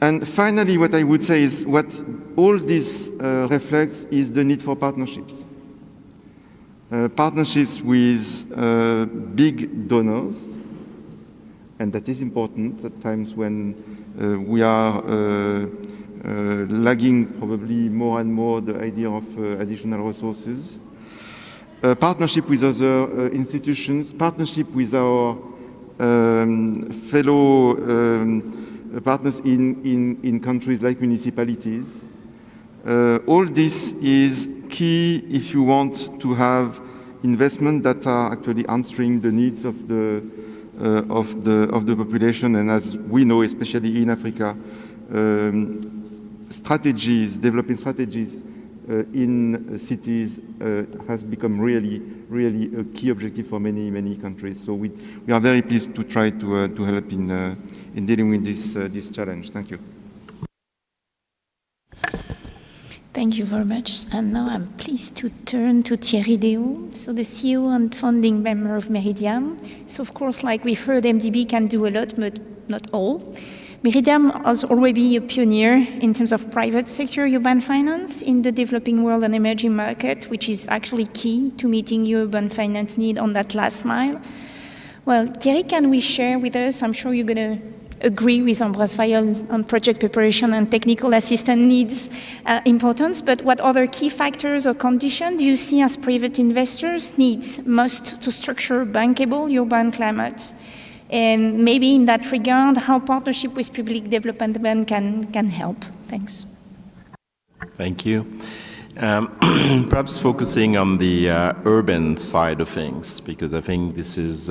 And finally, what I would say is what all this reflects is the need for partnerships. Partnerships with big donors, and that is important at times when we are lagging probably more and more the idea of additional resources. Partnership with other institutions, partnership with our fellow partners in countries like municipalities. All this is key if you want to have investment that are actually answering the needs of the population. And as we know, especially in Africa, developing strategies in cities has become really a key objective for many countries. So we are very pleased to try to help in dealing with this challenge. Thank you. Thank you very much. And now I'm pleased to turn to Thierry Déault, so the CEO and founding member of Meridiam. So of course, like we've heard, MDB can do a lot, but not all. Meridiam has already a pioneer in terms of private sector urban finance in the developing world and emerging market, which is actually key to meeting urban finance need on that last mile. Well, Thierry, can we share with us, I'm sure you're going to agree with Ambroise Fayol on project preparation and technical assistance needs importance, but what other key factors or conditions do you see as private investors needs most to structure bankable urban climate? And maybe in that regard, how partnership with public development bank can help? Thanks. Thank you. Perhaps focusing on the urban side of things, because I think this is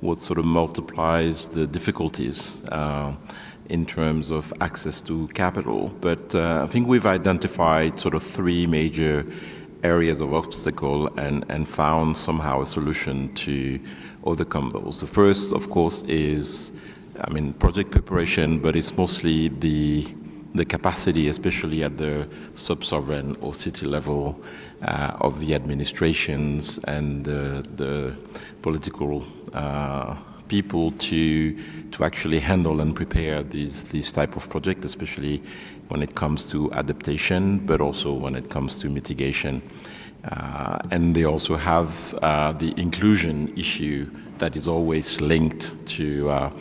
what sort of multiplies the difficulties in terms of access to capital. But I think we've identified sort of three major areas of obstacle and found somehow a solution to overcome those. The first, of course, is, project preparation, but it's mostly the capacity, especially at the sub-sovereign or city level of the administrations and the political people to actually handle and prepare these type of projects, especially when it comes to adaptation, but also when it comes to mitigation. And they also have the inclusion issue that is always linked to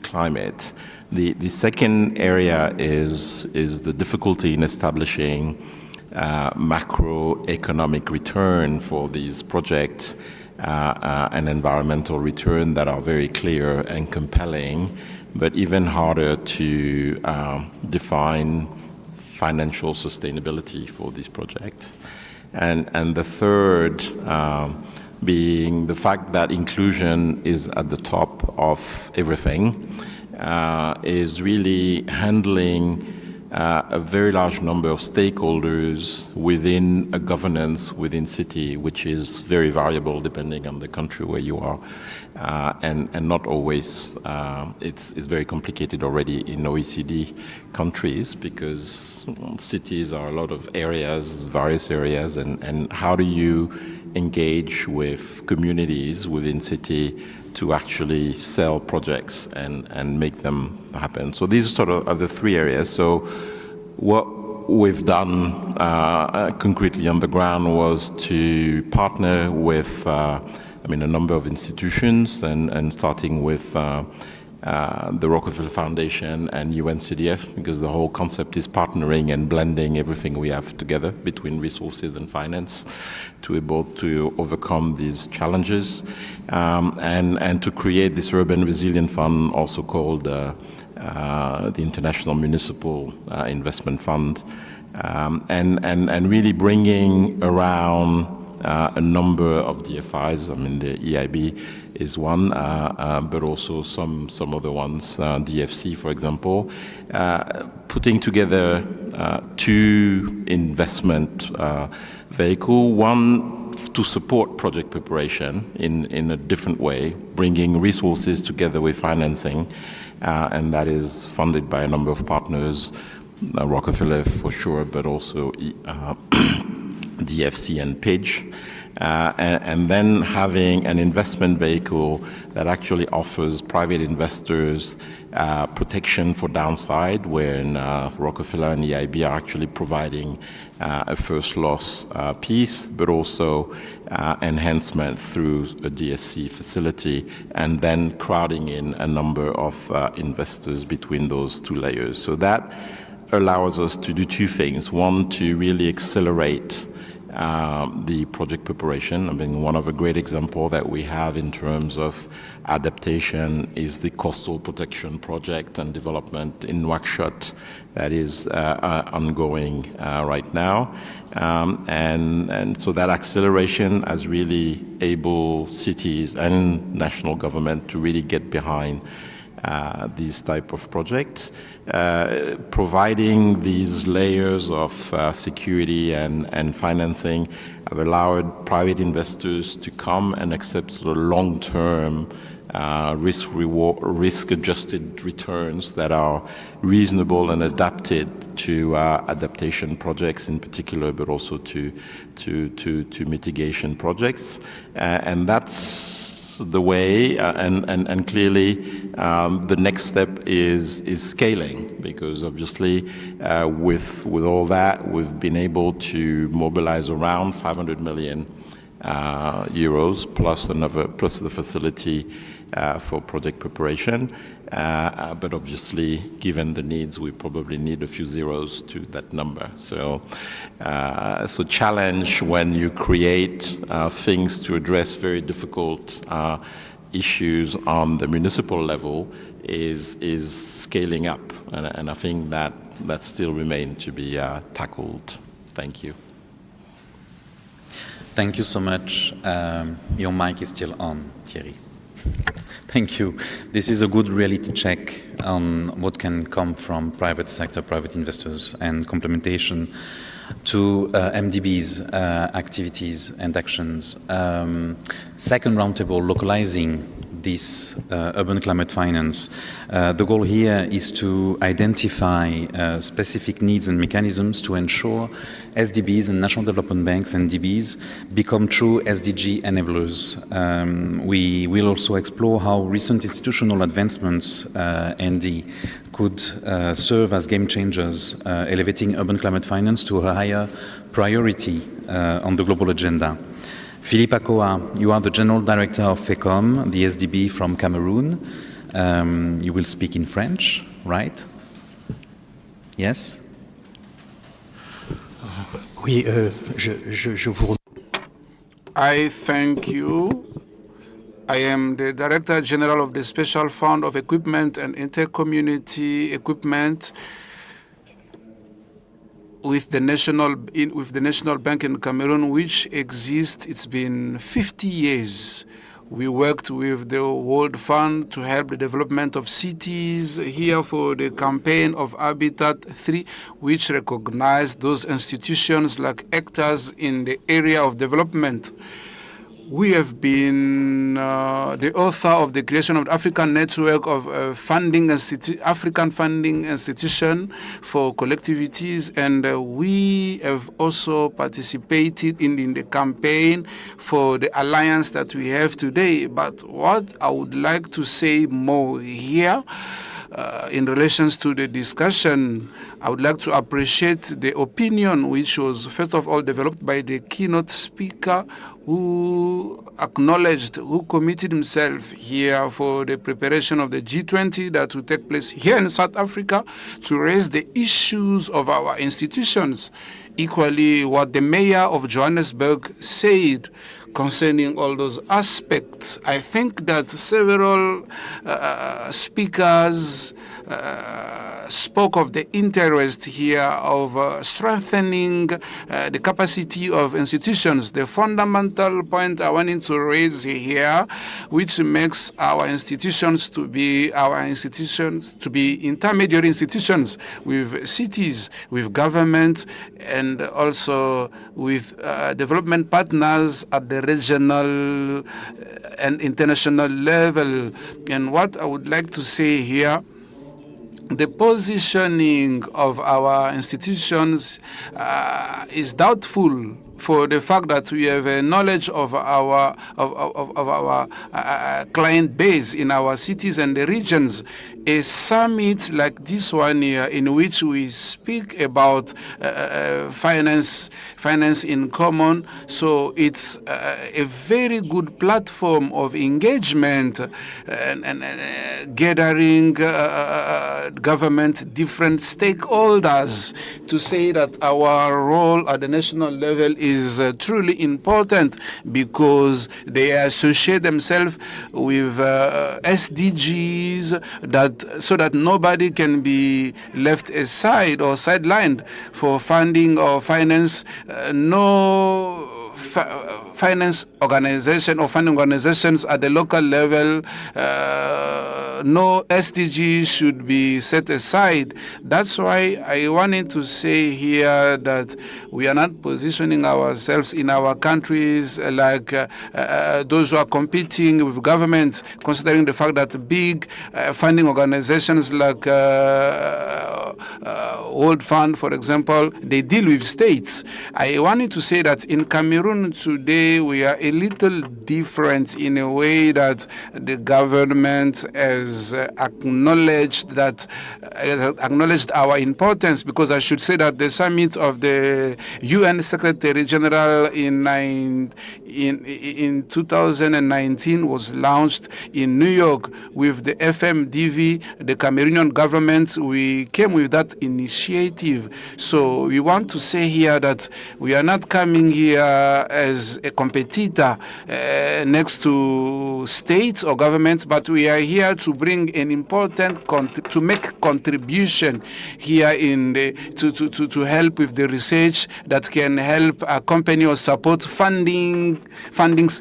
climate. The second area is the difficulty in establishing macroeconomic return for these projects and environmental return that are very clear and compelling, but even harder to define financial sustainability for this project. And the third being the fact that inclusion is at the top of everything, is really handling a very large number of stakeholders within a governance within city, which is very variable depending on the country where you are, and not always, it's very complicated already in OECD countries because cities are a lot of areas, various areas, and how do you engage with communities within city to actually sell projects and make them happen. So these sort of are the three areas. So what we've done concretely on the ground was to partner with a number of institutions and starting with the Rockefeller Foundation and UNCDF, because the whole concept is partnering and blending everything we have together between resources and finance to be able to overcome these challenges and to create this urban resilience fund, also called the International Municipal Investment Fund, and really bringing around a number of DFIs. I mean, the EIB is one, but also some other ones, DFC, for example, putting together two investment vehicle, one to support project preparation in a different way, bringing resources together with financing, and that is funded by a number of partners, Rockefeller for sure, but also DFC and PIDGE. And then having an investment vehicle that actually offers private investors protection for downside, when Rockefeller and EIB are actually providing a first loss piece, but also enhancement through a DSC facility, and then crowding in a number of investors between those two layers. So that allows us to do two things. One, to really accelerate the project preparation. I mean, one of the great examples that we have in terms of adaptation is the coastal protection project and development in Nouakchott that is ongoing right now. And so that acceleration has really enabled cities and national government to really get behind these type of projects. Providing these layers of security and financing have allowed private investors to come and accept the long-term risk-adjusted returns that are reasonable and adapted to adaptation projects in particular, but also to mitigation projects. And that's the way, and clearly the next step is scaling, because obviously with all that we've been able to mobilize around 500 million euros plus the facility for project preparation, but obviously given the needs we probably need a few zeros to that number. So challenge when you create things to address very difficult issues on the municipal level is scaling up, and I think that still remains to be tackled. Thank you. Thank you so much. Your mic is still on, Thierry. Thank you. This is a good reality check on what can come from private sector, private investors, and complementation to MDB's activities and actions. Second roundtable, localizing this urban climate finance. The goal here is to identify specific needs and mechanisms to ensure SDBs and national development banks and DBs become true SDG enablers. We will also explore how recent institutional advancements, ND, could serve as game changers, elevating urban climate finance to a higher priority on the global agenda. Philippe Akoa, you are the General Director of FECOM, the SDB from Cameroon. You will speak in French, right? Yes? Oui, je vous remercie. I thank you. I am the Director General of the Special Fund of Equipment and Intercommunity Equipment with the National Bank in Cameroon, which exists. It's been 50 years. We worked with the World Fund to help the development of cities here for the campaign of Habitat 3, which recognized those institutions like actors in the area of development. We have been the author of the creation of the African Network of African Funding Institution for collectivities, and we have also participated in the campaign for the alliance that we have today. But what I would like to say more here, in relation to the discussion, I would like to appreciate the opinion which was first of all developed by the keynote speaker, who acknowledged, who committed himself here for the preparation of the G20 that will take place here in South Africa to raise the issues of our institutions. Equally, what the mayor of Johannesburg said concerning all those aspects. I think that several speakers spoke of the interest here of strengthening the capacity of institutions. The fundamental point I wanted to raise here, which makes our institutions to be intermediary institutions with cities, with government, and also with development partners at the regional and international level. And what I would like to say here, the positioning of our institutions is doubtful for the fact that we have a knowledge of our client base in our cities and the regions. A summit like this one here, in which we speak about finance in common, so it's a very good platform of engagement and gathering government, different stakeholders, to say that our role at the national level is truly important, because they associate themselves with SDGs, so that nobody can be left aside or sidelined for funding or finance. No finance organization or funding organizations at the local level, no SDGs should be set aside. That's why I wanted to say here that we are not positioning ourselves in our countries like those who are competing with governments, considering the fact that big funding organizations like World Fund, for example, they deal with states. I wanted to say that in Cameroon today, we are a little different in a way that the government has acknowledged our importance, because I should say that the summit of the UN Secretary General in 2019 was launched in New York with the FMDV, the Cameroonian government. We came with that initiative. So we want to say here that we are not coming here as a competitor next to states or governments, but we are here to bring an important to make contribution here in the to help with the research that can help accompany or support fundings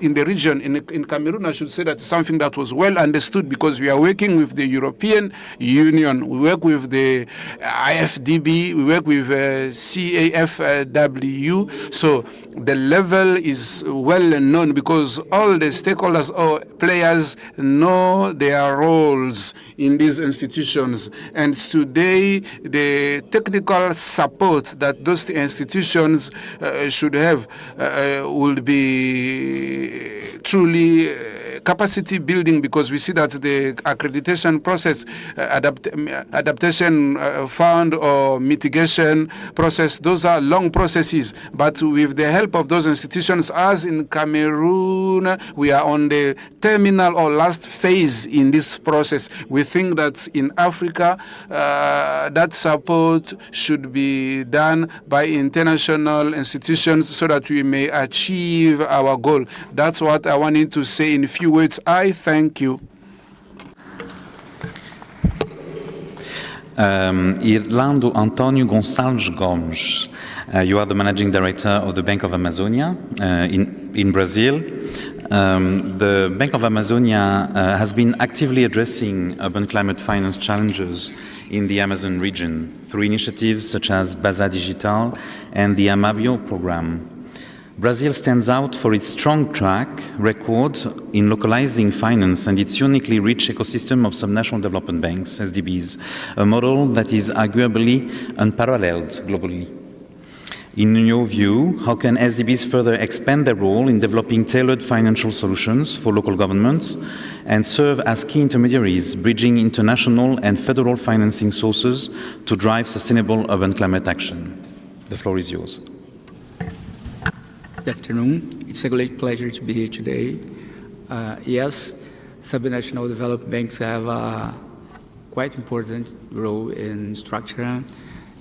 in the region. In Cameroon, I should say that something that was well understood, because we are working with the European Union, we work with the IFDB, we work with CAFW. So the level is well known, because all the stakeholders or players know their roles in these institutions. And today, the technical support that those institutions should have will be truly capacity building, because we see that the accreditation process, adaptation fund or mitigation process, those are long processes. But with the help of those institutions, as in Cameroon, we are on the terminal or last phase in this process. We think that in Africa, that support should be done by international institutions so that we may achieve our goal. That's what I wanted to say in a few words. I thank you. Irlando Antonio Gonçalves Gomes, you are the managing director of the Bank of Amazonia in Brazil. The Bank of Amazonia has been actively addressing urban climate finance challenges in the Amazon region through initiatives such as Baza Digital and the Amabio program. Brazil stands out for its strong track record in localizing finance and its uniquely rich ecosystem of subnational development banks, SDBs, a model that is arguably unparalleled globally. In your view, how can SDBs further expand their role in developing tailored financial solutions for local governments and serve as key intermediaries, bridging international and federal financing sources to drive sustainable urban climate action? The floor is yours. Good afternoon. It's a great pleasure to be here today. Yes, subnational development banks have a quite important role in structuring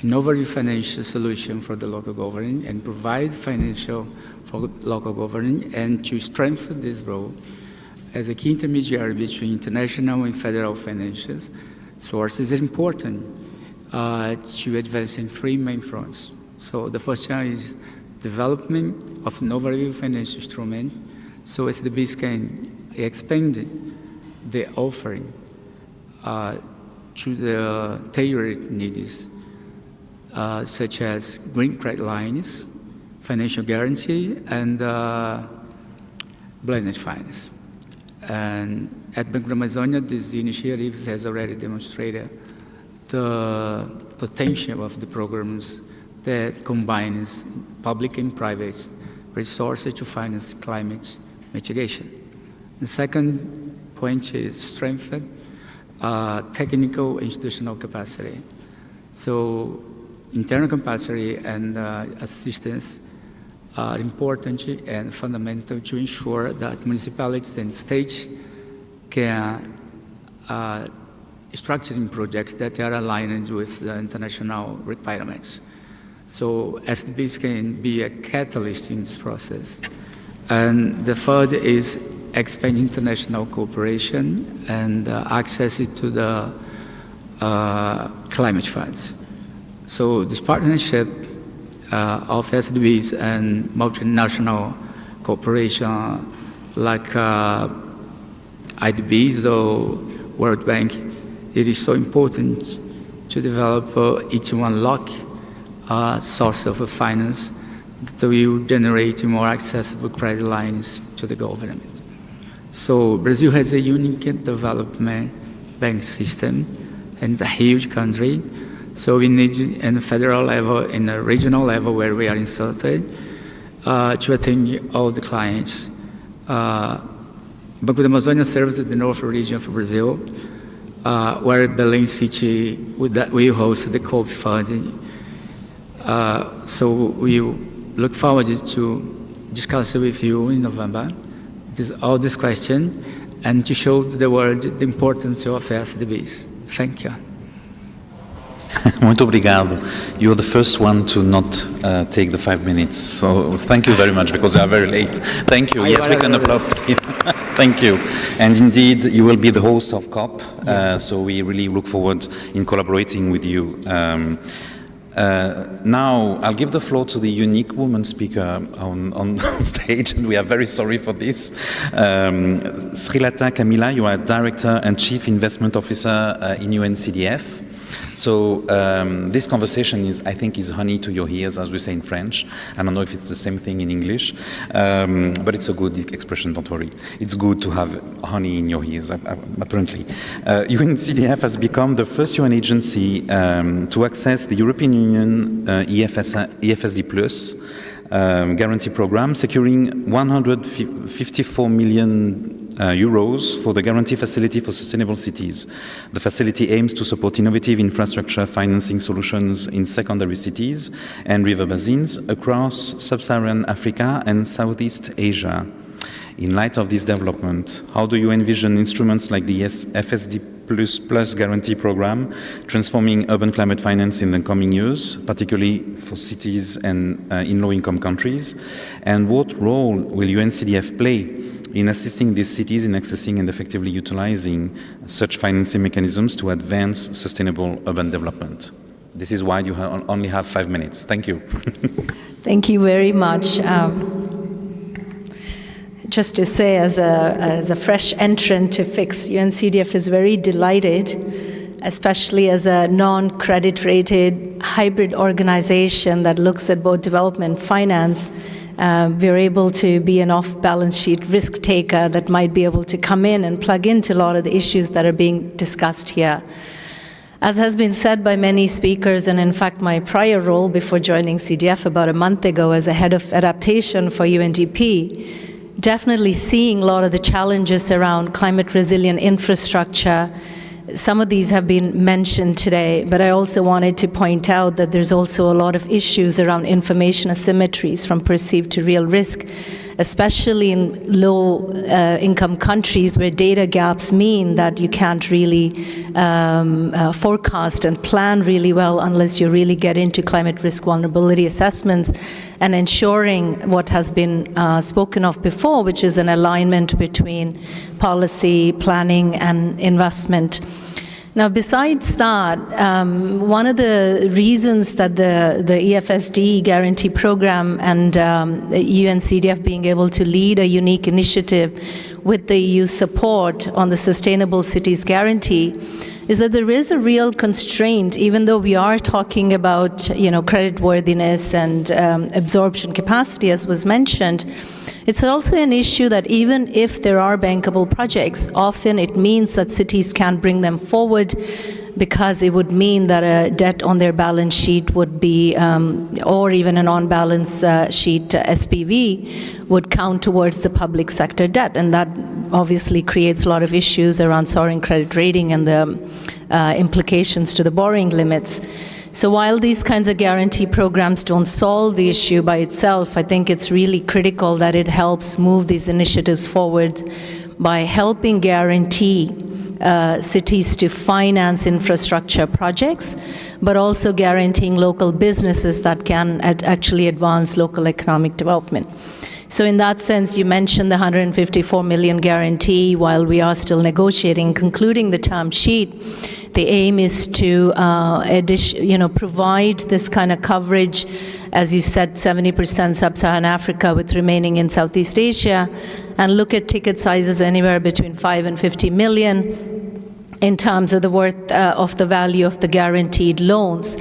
innovative financial solution for the local government and provide financial for local government, and to strengthen this role as a key intermediary between international and federal financials sources is important to advance in three main fronts. So the first one is development of innovative financial instrument, so SDBs can expand the offering to the tailored needs, such as green credit lines, financial guarantee, and blended finance. And at Banco da Amazonia, this initiative has already demonstrated the potential of the programs that combines public and private resources to finance climate mitigation. The second point is strengthen technical institutional capacity. So internal capacity and assistance are important and fundamental to ensure that municipalities and states can structure in projects that are aligned with the international requirements. So SDBs can be a catalyst in this process. And the third is expand international cooperation and access to the climate funds. So this partnership of SDBs and multinational cooperation like IDBs or World Bank, it is so important to develop each one lock source of finance that will generate more accessible credit lines to the government. So Brazil has a unique development bank system and a huge country. So we need, in the federal level, in the regional level where we are inserted, to attend all the clients. Banco da Amazonia serves the north region of Brazil, where Belém City will host the COP Fund. So we look forward to discuss with you in November all this question and to show to the world the importance of SDBs. Thank you. Muito obrigado. You're the first one to not take the 5 minutes. So thank you very much because you are very late. Thank you. Yes, we can applaud. Thank you. And indeed, you will be the host of COP. So we really look forward in collaborating with you. Now, I'll give the floor to the unique woman speaker on stage, and we are very sorry for this. Srilata Kamila, you are Director and Chief Investment Officer in UNCDF. So this conversation is, I think, is honey to your ears, as we say in French. I don't know if it's the same thing in English, but it's a good expression, don't worry. It's good to have honey in your ears, apparently. UNCDF has become the first UN agency to access the European Union EFSD Plus guarantee program, securing 154 million euros for the Guarantee Facility for Sustainable Cities. The facility aims to support innovative infrastructure financing solutions in secondary cities and river basins across sub-Saharan Africa and Southeast Asia. In light of this development, how do you envision instruments like the FSD Plus Guarantee Program transforming urban climate finance in the coming years, particularly for cities and in low-income countries? And what role will UNCDF play in assisting these cities in accessing and effectively utilizing such financing mechanisms to advance sustainable urban development? This is why you only have 5 minutes. Thank you. Thank you very much. Just to say, as a fresh entrant to FIX, UNCDF is very delighted, especially as a non-credit rated hybrid organization that looks at both development and finance. We're able to be an off-balance sheet risk taker that might be able to come in and plug into a lot of the issues that are being discussed here. As has been said by many speakers, and in fact my prior role before joining CDF about a month ago as a head of adaptation for UNDP, definitely seeing a lot of the challenges around climate resilient infrastructure. Some of these have been mentioned today, but I also wanted to point out that there's also a lot of issues around information asymmetries from perceived to real risk, especially in low income countries where data gaps mean that you can't really forecast and plan really well unless you really get into climate risk vulnerability assessments and ensuring what has been spoken of before, which is an alignment between policy, planning, and investment. Now, besides that, one of the reasons that the EFSD guarantee program and UNCDF being able to lead a unique initiative with the EU support on the Sustainable Cities Guarantee is that there is a real constraint, even though we are talking about, creditworthiness and absorption capacity, as was mentioned. It's also an issue that even if there are bankable projects, often it means that cities can't bring them forward because it would mean that a debt on their balance sheet would be, or even an on-balance sheet SPV would count towards the public sector debt. And that obviously creates a lot of issues around soaring credit rating and the implications to the borrowing limits. So while these kinds of guarantee programs don't solve the issue by itself, I think it's really critical that it helps move these initiatives forward by helping guarantee cities to finance infrastructure projects, but also guaranteeing local businesses that can actually advance local economic development. So in that sense, you mentioned the 154 million guarantee. While we are still negotiating, concluding the term sheet, the aim is to provide this kind of coverage, as you said, 70% sub-Saharan Africa with remaining in Southeast Asia, and look at ticket sizes anywhere between 5 and 50 million in terms of the worth of the value of the guaranteed loans.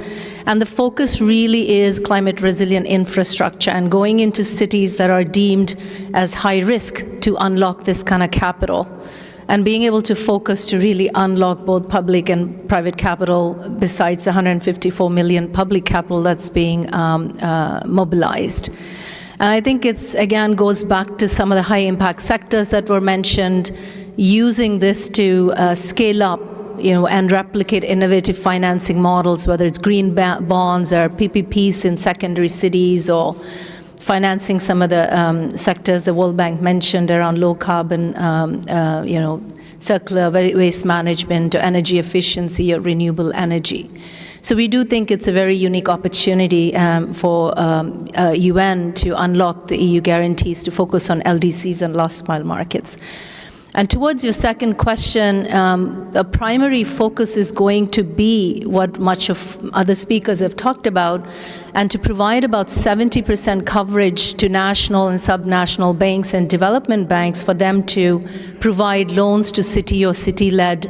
And the focus really is climate resilient infrastructure and going into cities that are deemed as high risk to unlock this kind of capital, and being able to focus to really unlock both public and private capital besides the 154 million public capital that's being mobilized. And I think it's, again, goes back to some of the high impact sectors that were mentioned, using this to scale up and replicate innovative financing models, whether it's green bonds or PPPs in secondary cities, or financing some of the sectors the World Bank mentioned around low carbon, circular waste management, or energy efficiency, or renewable energy. So we do think it's a very unique opportunity for UN to unlock the EU guarantees to focus on LDCs and last mile markets. And towards your second question, the primary focus is going to be what much of other speakers have talked about, and to provide about 70% coverage to national and subnational banks and development banks for them to provide loans to city or city-led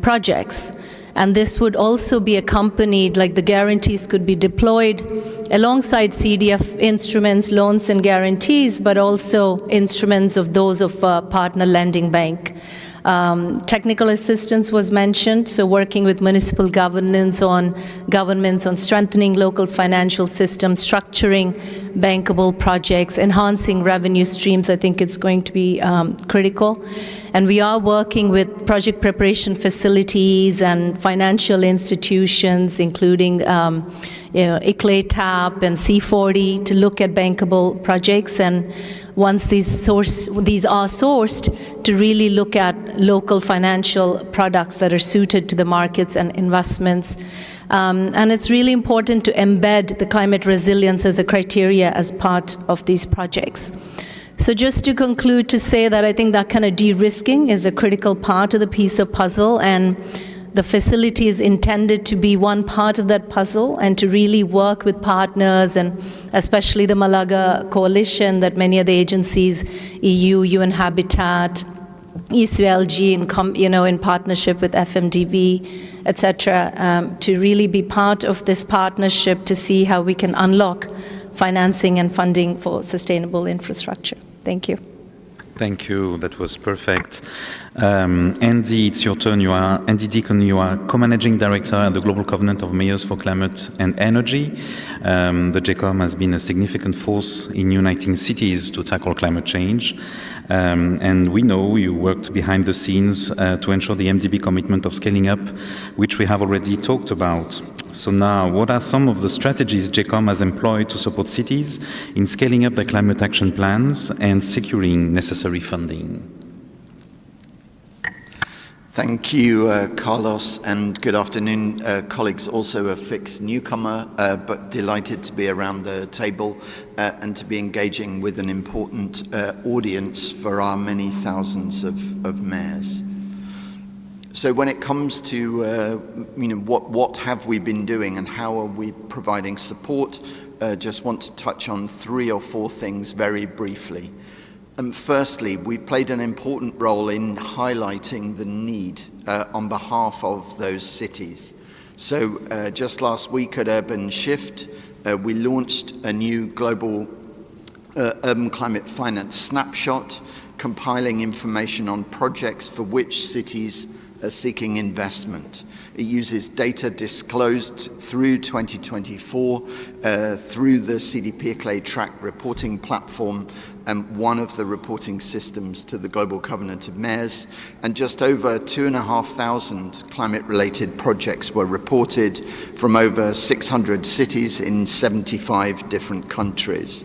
projects. And this would also be accompanied, like the guarantees could be deployed alongside CDF instruments, loans and guarantees, but also instruments of those of a partner lending bank. Technical assistance was mentioned, so working with municipal governments on strengthening local financial systems, structuring bankable projects, enhancing revenue streams. I think it's going to be critical. And we are working with project preparation facilities and financial institutions, including ICLEI TAP and C40, to look at bankable projects. And once these are sourced, to really look at local financial products that are suited to the markets and investments. And it's really important to embed the climate resilience as a criteria as part of these projects. So just to conclude, to say that I think that kind of de-risking is a critical part of the piece of puzzle, and the facility is intended to be one part of that puzzle, and to really work with partners, and especially the Malaga Coalition that many of the agencies, EU, UN Habitat, ECLG, in partnership with FMDB, etc., to really be part of this partnership to see how we can unlock financing and funding for sustainable infrastructure. Thank you. Thank you. That was perfect. Andy, it's your turn. You are Andy Deacon. You are co-managing director at the Global Covenant of Mayors for Climate and Energy. The GCOM has been a significant force in uniting cities to tackle climate change. And we know you worked behind the scenes to ensure the MDB commitment of scaling up, which we have already talked about. So now, what are some of the strategies GCOM has employed to support cities in scaling up their climate action plans and securing necessary funding? Thank you, Carlos, and good afternoon, colleagues. Also a fixed newcomer, but delighted to be around the table and to be engaging with an important audience for our many thousands of mayors. So when it comes to what have we been doing and how are we providing support, just want to touch on 3 or 4 things very briefly. Firstly, we played an important role in highlighting the need on behalf of those cities. So just last week at Urban Shift, we launched a new global urban climate finance snapshot, compiling information on projects for which cities are seeking investment. It uses data disclosed through 2024 through the CDP Track reporting platform, one of the reporting systems to the Global Covenant of Mayors, and just over 2,500 climate-related projects were reported from over 600 cities in 75 different countries.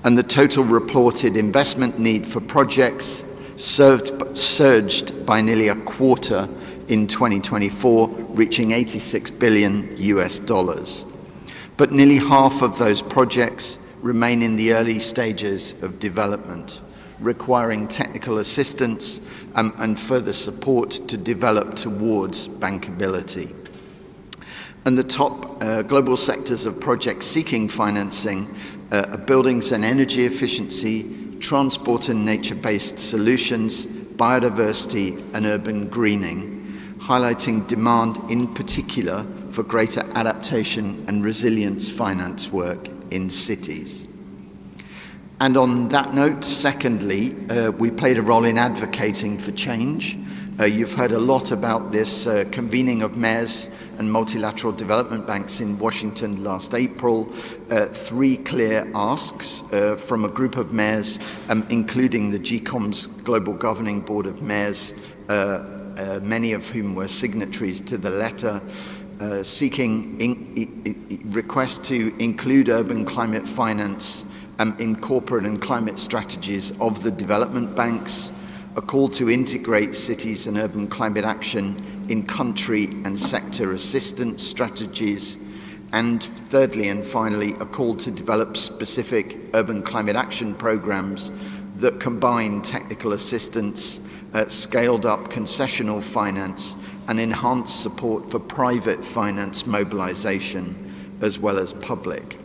And the total reported investment need for projects surged by nearly a quarter in 2024, reaching $86 billion. But nearly half of those projects remain in the early stages of development, requiring technical assistance and further support to develop towards bankability. And the top global sectors of projects seeking financing are buildings and energy efficiency, transport and nature-based solutions, biodiversity and urban greening, highlighting demand in particular for greater adaptation and resilience finance work in cities. And on that note, secondly, we played a role in advocating for change. You've heard a lot about this convening of mayors and multilateral development banks in Washington last April. 3 clear asks from a group of mayors, including the GCOM's Global Governing Board of Mayors, many of whom were signatories to the letter, seeking requests to include urban climate finance in corporate and climate strategies of the development banks, a call to integrate cities and urban climate action in country and sector assistance strategies, and thirdly and finally, a call to develop specific urban climate action programs that combine technical assistance, scaled up concessional finance, and enhanced support for private finance mobilization as well as public.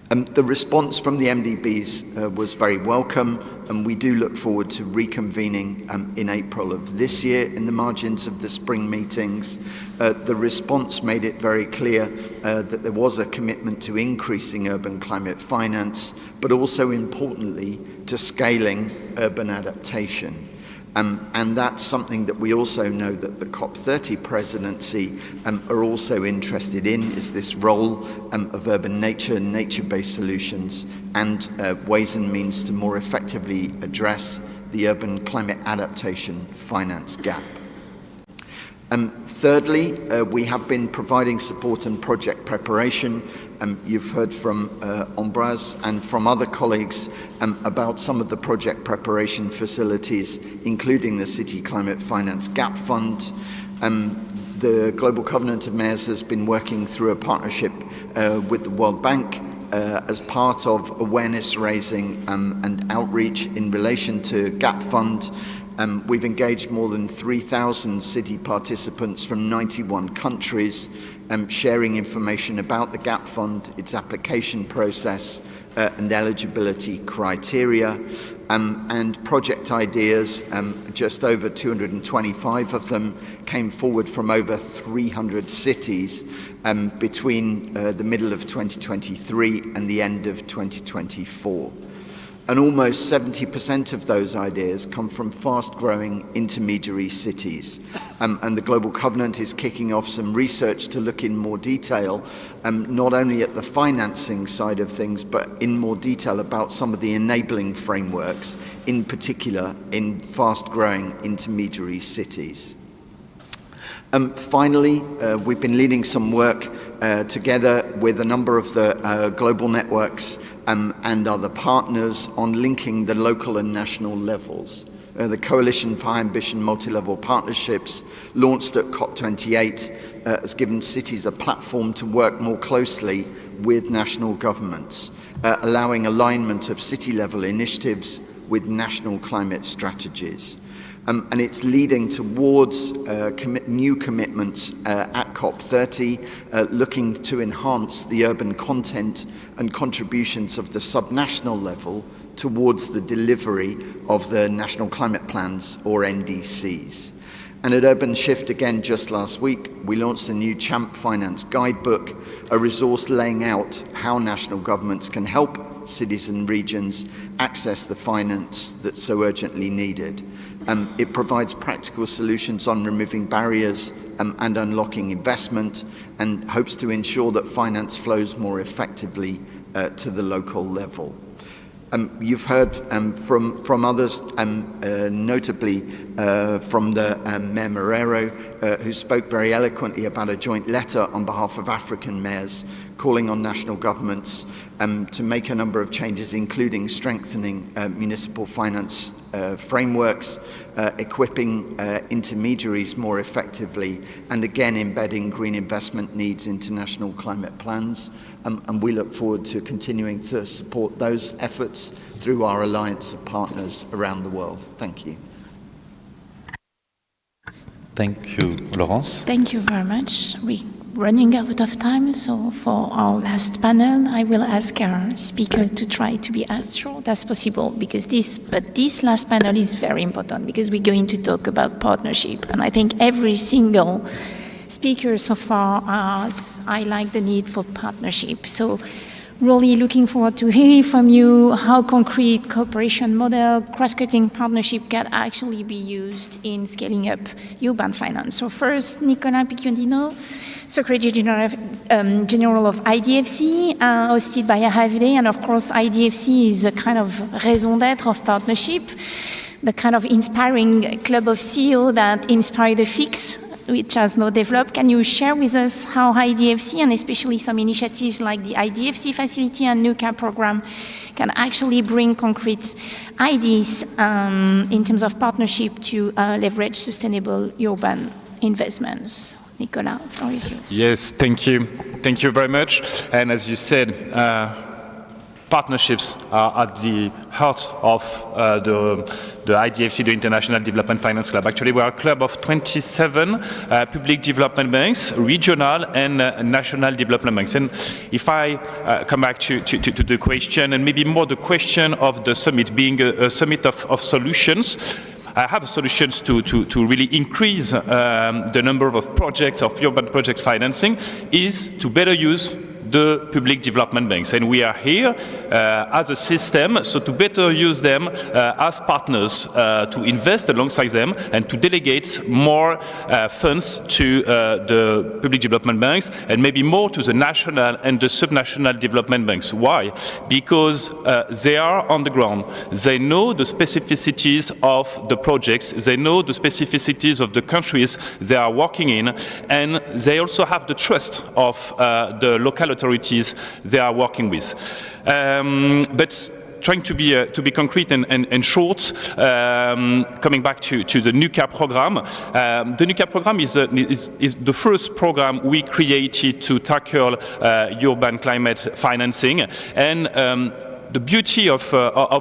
The response from the MDBs was very welcome, and we do look forward to reconvening in April of this year in the margins of the spring meetings. The response made it very clear that there was a commitment to increasing urban climate finance, but also importantly to scaling urban adaptation. And that's something that we also know that the COP30 presidency are also interested in, is this role of urban nature and nature-based solutions and ways and means to more effectively address the urban climate adaptation finance gap. Thirdly, we have been providing support and project preparation. You've heard from Ambroise and from other colleagues about some of the project preparation facilities, including the City Climate Finance Gap Fund. The Global Covenant of Mayors has been working through a partnership with the World Bank as part of awareness raising and outreach in relation to Gap Fund. We've engaged more than 3,000 city participants from 91 countries, sharing information about the Gap Fund, its application process, and eligibility criteria, and project ideas. Just over 225 of them came forward from over 300 cities between the middle of 2023 and the end of 2024. And almost 70% of those ideas come from fast-growing intermediary cities. And the Global Covenant is kicking off some research to look in more detail, not only at the financing side of things, but in more detail about some of the enabling frameworks, in particular in fast-growing intermediary cities. Finally, we've been leading some work together with a number of the global networks and other partners on linking the local and national levels. The Coalition for High Ambition Multi-Level Partnerships, launched at COP28, has given cities a platform to work more closely with national governments, allowing alignment of city-level initiatives with national climate strategies. And it's leading towards new commitments at COP30, looking to enhance the urban content and contributions of the subnational level towards the delivery of the National Climate Plans, or NDCs. And at Urban Shift, again, just last week, we launched a new Champ Finance Guidebook, a resource laying out how national governments can help cities and regions access the finance that's so urgently needed. It provides practical solutions on removing barriers and unlocking investment, and hopes to ensure that finance flows more effectively to the local level. You've heard from others, notably from the Mayor Marrero, who spoke very eloquently about a joint letter on behalf of African mayors calling on national governments to make a number of changes, including strengthening municipal finance frameworks, equipping intermediaries more effectively, and again embedding green investment needs into national climate plans. And we look forward to continuing to support those efforts through our alliance of partners around the world. Thank you. Thank you, Laurence. Thank you very much. We're running out of time, so for our last panel, I will ask our speaker to try to be as short as possible, because this last panel is very important, because we're going to talk about partnership, and I think every single speaker so far has highlighted the need for partnership. So really looking forward to hearing from you how concrete cooperation model, cross-cutting partnership can actually be used in scaling up urban finance. So first, Nicolas Picciondino, Secretary General of IDFC, hosted by AFD, and of course IDFC is a kind of raison d'être of partnership, the kind of inspiring club of CEO that inspired the FIX, which has now developed. Can you share with us how IDFC, and especially some initiatives like the IDFC facility and NUCA program, can actually bring concrete ideas in terms of partnership to leverage sustainable urban investments? Nicolas, the floor is yours. Yes, thank you. Thank you very much. And as you said, partnerships are at the heart of the IDFC, the International Development Finance Club. Actually, we are a club of 27 public development banks, regional and national development banks. And if I come back to the question, and maybe more the question of the summit being a summit of solutions, I have solutions to really increase the number of projects, of urban project financing, is to better use the public development banks. And we are here as a system, so to better use them as partners, to invest alongside them and to delegate more funds to the public development banks, and maybe more to the national and the subnational development banks. Why? Because they are on the ground. They know the specificities of the projects, they know the specificities of the countries they are working in, and they also have the trust of the local authorities they are working with. But trying to be concrete and short, coming back to the NUCA program. The NUCA program is the first program we created to tackle urban climate financing. And the beauty of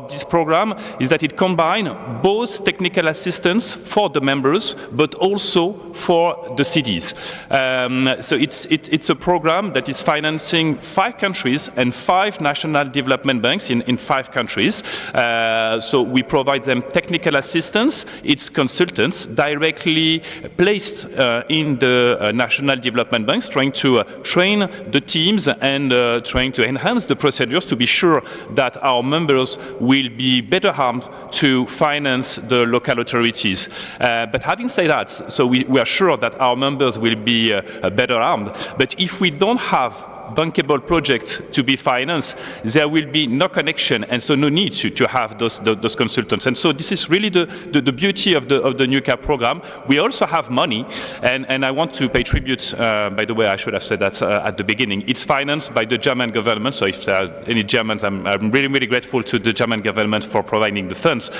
this program is that it combines both technical assistance for the members, but also for the cities. So it's a program that is financing 5 countries and 5 national development banks in 5 countries. So we provide them technical assistance. It's consultants directly placed in the national development banks, trying to train the teams and trying to enhance the procedures to be sure that our members will be better armed to finance the local authorities. But having said that, so we are sure that our members will be better armed. But if we don't have bankable projects to be financed, there will be no connection, and so no need to have those consultants. And so this is really the beauty of the NUCA program. We also have money, and I want to pay tribute, by the way, I should have said that at the beginning. It's financed by the German government, so if there are any Germans, I'm really, really grateful to the German government for providing the funds.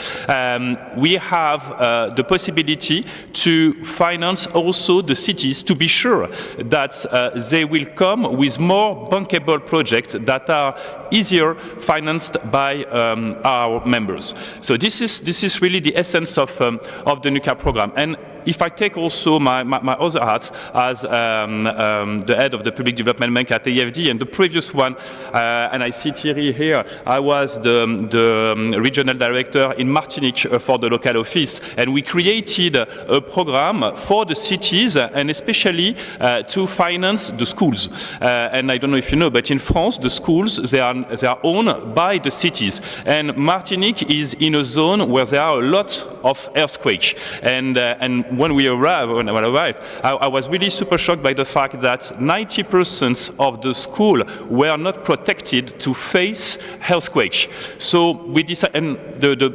We have the possibility to finance also the cities to be sure that they will come with more more bankable projects that are easier financed by our members. So this is really the essence of the NUCA program. And if I take also my other hat as the head of the Public Development Bank at AFD, and the previous one, and I see Thierry here, I was the regional director in Martinique for the local office, and we created a program for the cities and especially to finance the schools. And I don't know if you know, but in France, the schools, they are owned by the cities. And Martinique is in a zone where there are a lot of earthquakes. And when I arrived, I was really super shocked by the fact that 90% of the school were not protected to face earthquakes. So we decided, and the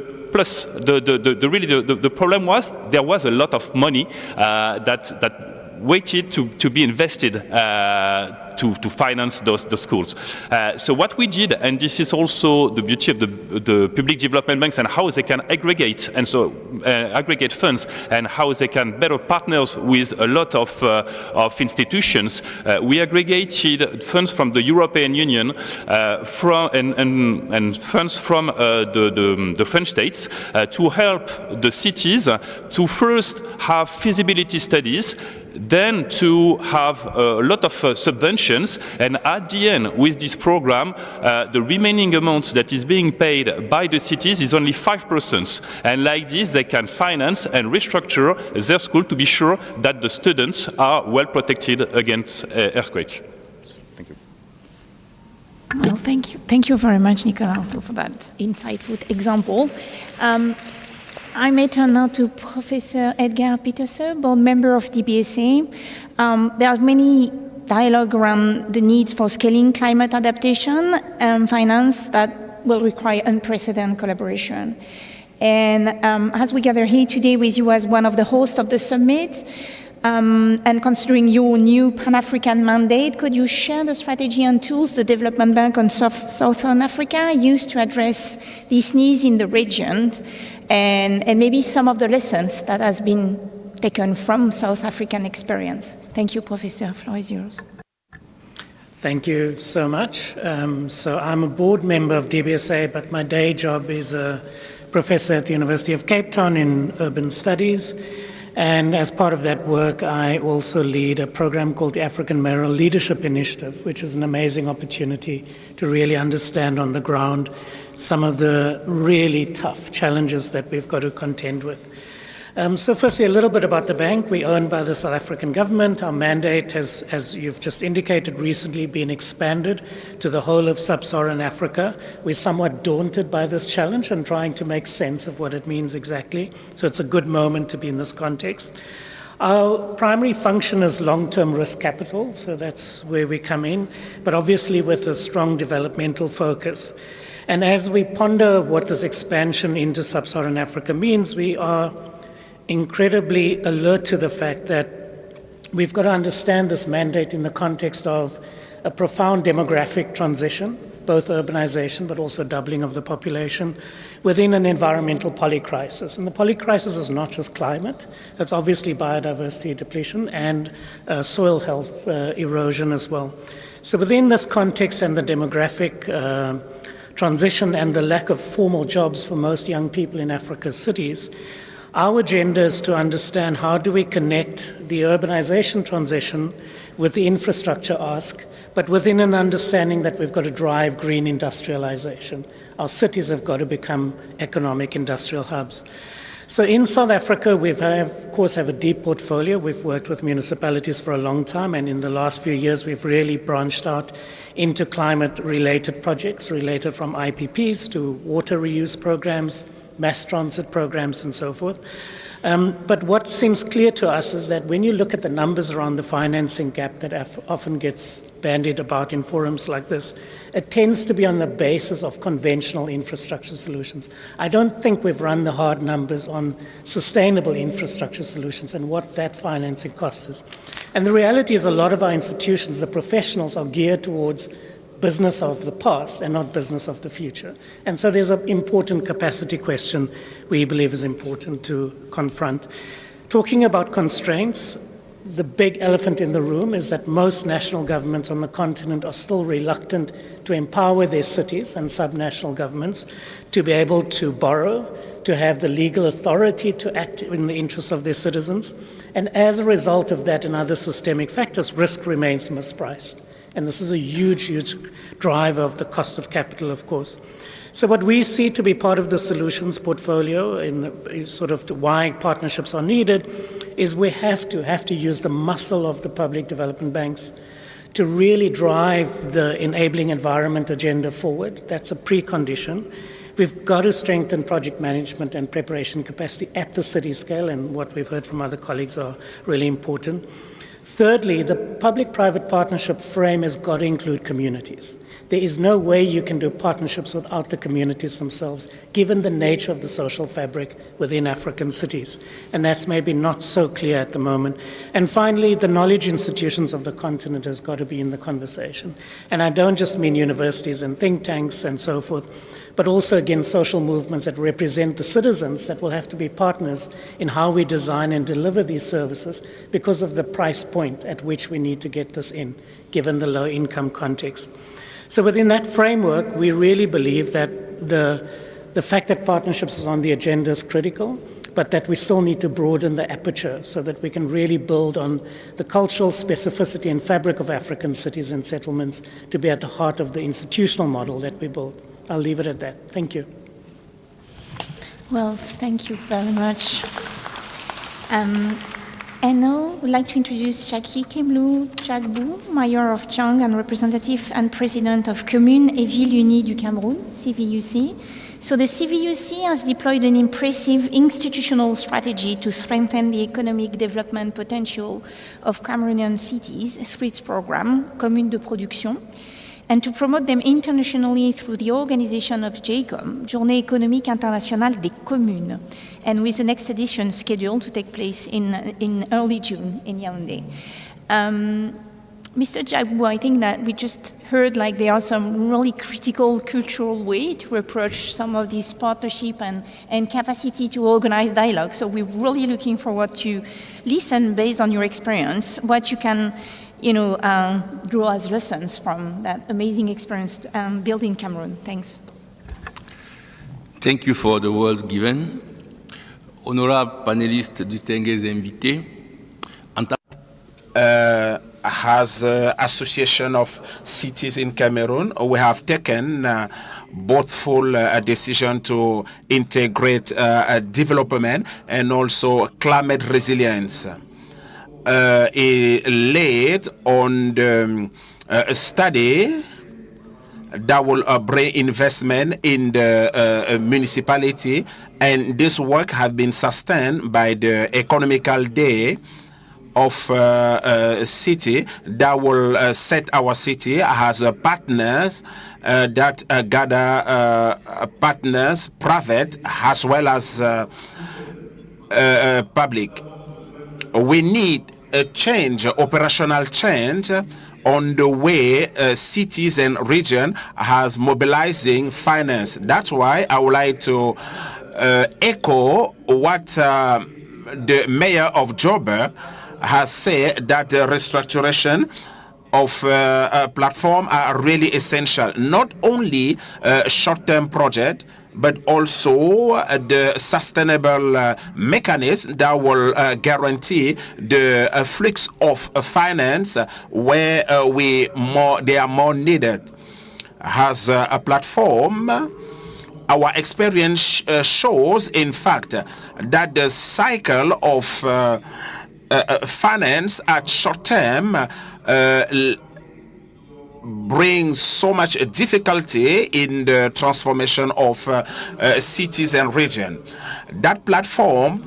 problem was there was a lot of money that waited to be invested to finance those schools. So what we did, and this is also the beauty of the public development banks and how they can aggregate, and so aggregate funds, and how they can better partners with a lot of institutions. We aggregated funds from the European Union and funds from the French states to help the cities to first have feasibility studies, then to have a lot of subventions, and at the end, with this program, the remaining amount that is being paid by the cities is only 5%. And like this, they can finance and restructure their school to be sure that the students are well protected against earthquake. Thank you. Well, thank you. Thank you very much, Nicolas, also for that insightful example. I may turn now to Professor Edgar Pieterse, board member of DBSA. There are many dialogue around the needs for scaling climate adaptation and finance that will require unprecedented collaboration. And as we gather here today with you as one of the hosts of the summit, and considering your new Pan-African mandate, could you share the strategy and tools the Development Bank on Southern Africa used to address these needs in the region, and maybe some of the lessons that has been taken from South African experience? Thank you, Professor. The floor is yours. Thank you so much. So I'm a board member of DBSA, but my day job is a professor at the University of Cape Town in urban studies. And as part of that work, I also lead a program called the African Mayoral Leadership Initiative, which is an amazing opportunity to really understand on the ground some of the really tough challenges that we've got to contend with. So firstly, a little bit about the bank. We're owned by the South African government. Our mandate has, as you've just indicated, recently been expanded to the whole of sub-Saharan Africa. We're somewhat daunted by this challenge and trying to make sense of what it means exactly. So it's a good moment to be in this context. Our primary function is long-term risk capital, so that's where we come in, but obviously with a strong developmental focus. And as we ponder what this expansion into sub-Saharan Africa means, we are incredibly alert to the fact that we've got to understand this mandate in the context of a profound demographic transition, both urbanization but also doubling of the population within an environmental polycrisis. And the polycrisis is not just climate, it's obviously biodiversity depletion and soil health erosion as well. So within this context and the demographic transition and the lack of formal jobs for most young people in Africa's cities, our agenda is to understand how do we connect the urbanization transition with the infrastructure ask, but within an understanding that we've got to drive green industrialization. Our cities have got to become economic industrial hubs. So in South Africa, we of course have a deep portfolio. We've worked with municipalities for a long time, and in the last few years, we've really branched out into climate-related projects related from IPPs to water reuse programs, mass transit programs, and so forth. But what seems clear to us is that when you look at the numbers around the financing gap that often gets bandied about in forums like this, it tends to be on the basis of conventional infrastructure solutions. I don't think we've run the hard numbers on sustainable infrastructure solutions and what that financing cost is. And the reality is a lot of our institutions, the professionals, are geared towards business of the past and not business of the future. And so there's an important capacity question we believe is important to confront. Talking about constraints, the big elephant in the room is that most national governments on the continent are still reluctant to empower their cities and subnational governments to be able to borrow, to have the legal authority to act in the interests of their citizens. And as a result of that and other systemic factors, risk remains mispriced. And this is a huge, huge driver of the cost of capital, of course. So what we see to be part of the solutions portfolio in the, sort of why partnerships are needed is we have to use the muscle of the public development banks to really drive the enabling environment agenda forward. That's a precondition. We've got to strengthen project management and preparation capacity at the city scale, and what we've heard from other colleagues are really important. Thirdly, the public-private partnership frame has got to include communities. There is no way you can do partnerships without the communities themselves, given the nature of the social fabric within African cities. And that's maybe not so clear at the moment. And finally, the knowledge institutions of the continent has got to be in the conversation. And I don't just mean universities and think tanks and so forth, but also, again, social movements that represent the citizens that will have to be partners in how we design and deliver these services because of the price point at which we need to get this in, given the low-income context. So within that framework, we really believe that the fact that partnerships is on the agenda is critical, but that we still need to broaden the aperture so that we can really build on the cultural specificity and fabric of African cities and settlements to be at the heart of the institutional model that we build. I'll leave it at that. Thank you. Well, thank you very much. And now I'd like to introduce Jackie Kemlou Jagbu, Mayor of Tiang and representative and president of Communes et Villes Unies du Cameroon, CVUC. So the CVUC has deployed an impressive institutional strategy to strengthen the economic development potential of Cameroonian cities through its program, Communes de Production, and to promote them internationally through the organization of JECOM, Journée économique internationale des communes, and with the next edition scheduled to take place in early June in Yaoundé. Mr. Jagbu, I think that we just heard like there are some really critical cultural way to approach some of these partnership and capacity to organize dialogue. So we're really looking forward to listen based on your experience, what you can draw as lessons from that amazing experience built in Cameroon. Thanks. Thank you for the word given. Honorable panelists, distinguished invités. As Association of Cities in Cameroon, we have taken both full decision to integrate development and also climate resilience. Laid on the study that will bring investment in the municipality, and this work has been sustained by the economical day of city that will set our city as partners that gather partners, private as well as public. We need a change, operational change on the way cities and region has mobilizing finance. That's why I would like to echo what the mayor of Joburg has said, that the restructuration of platform are really essential. Not only short-term project, but also the sustainable mechanism that will guarantee the flux of finance where they are more needed. As a platform, our experience shows, in fact, that the cycle of finance at short term brings so much difficulty in the transformation of cities and region. That platform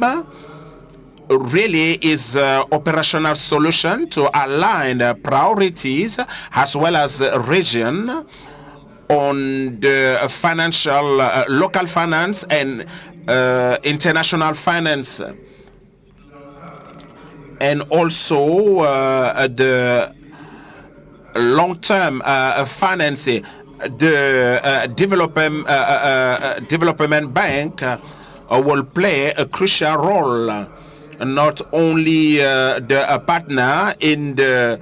really is an operational solution to align priorities as well as region on the financial, local finance and international finance, and also the long-term financing. The development bank will play a crucial role not only the partner in the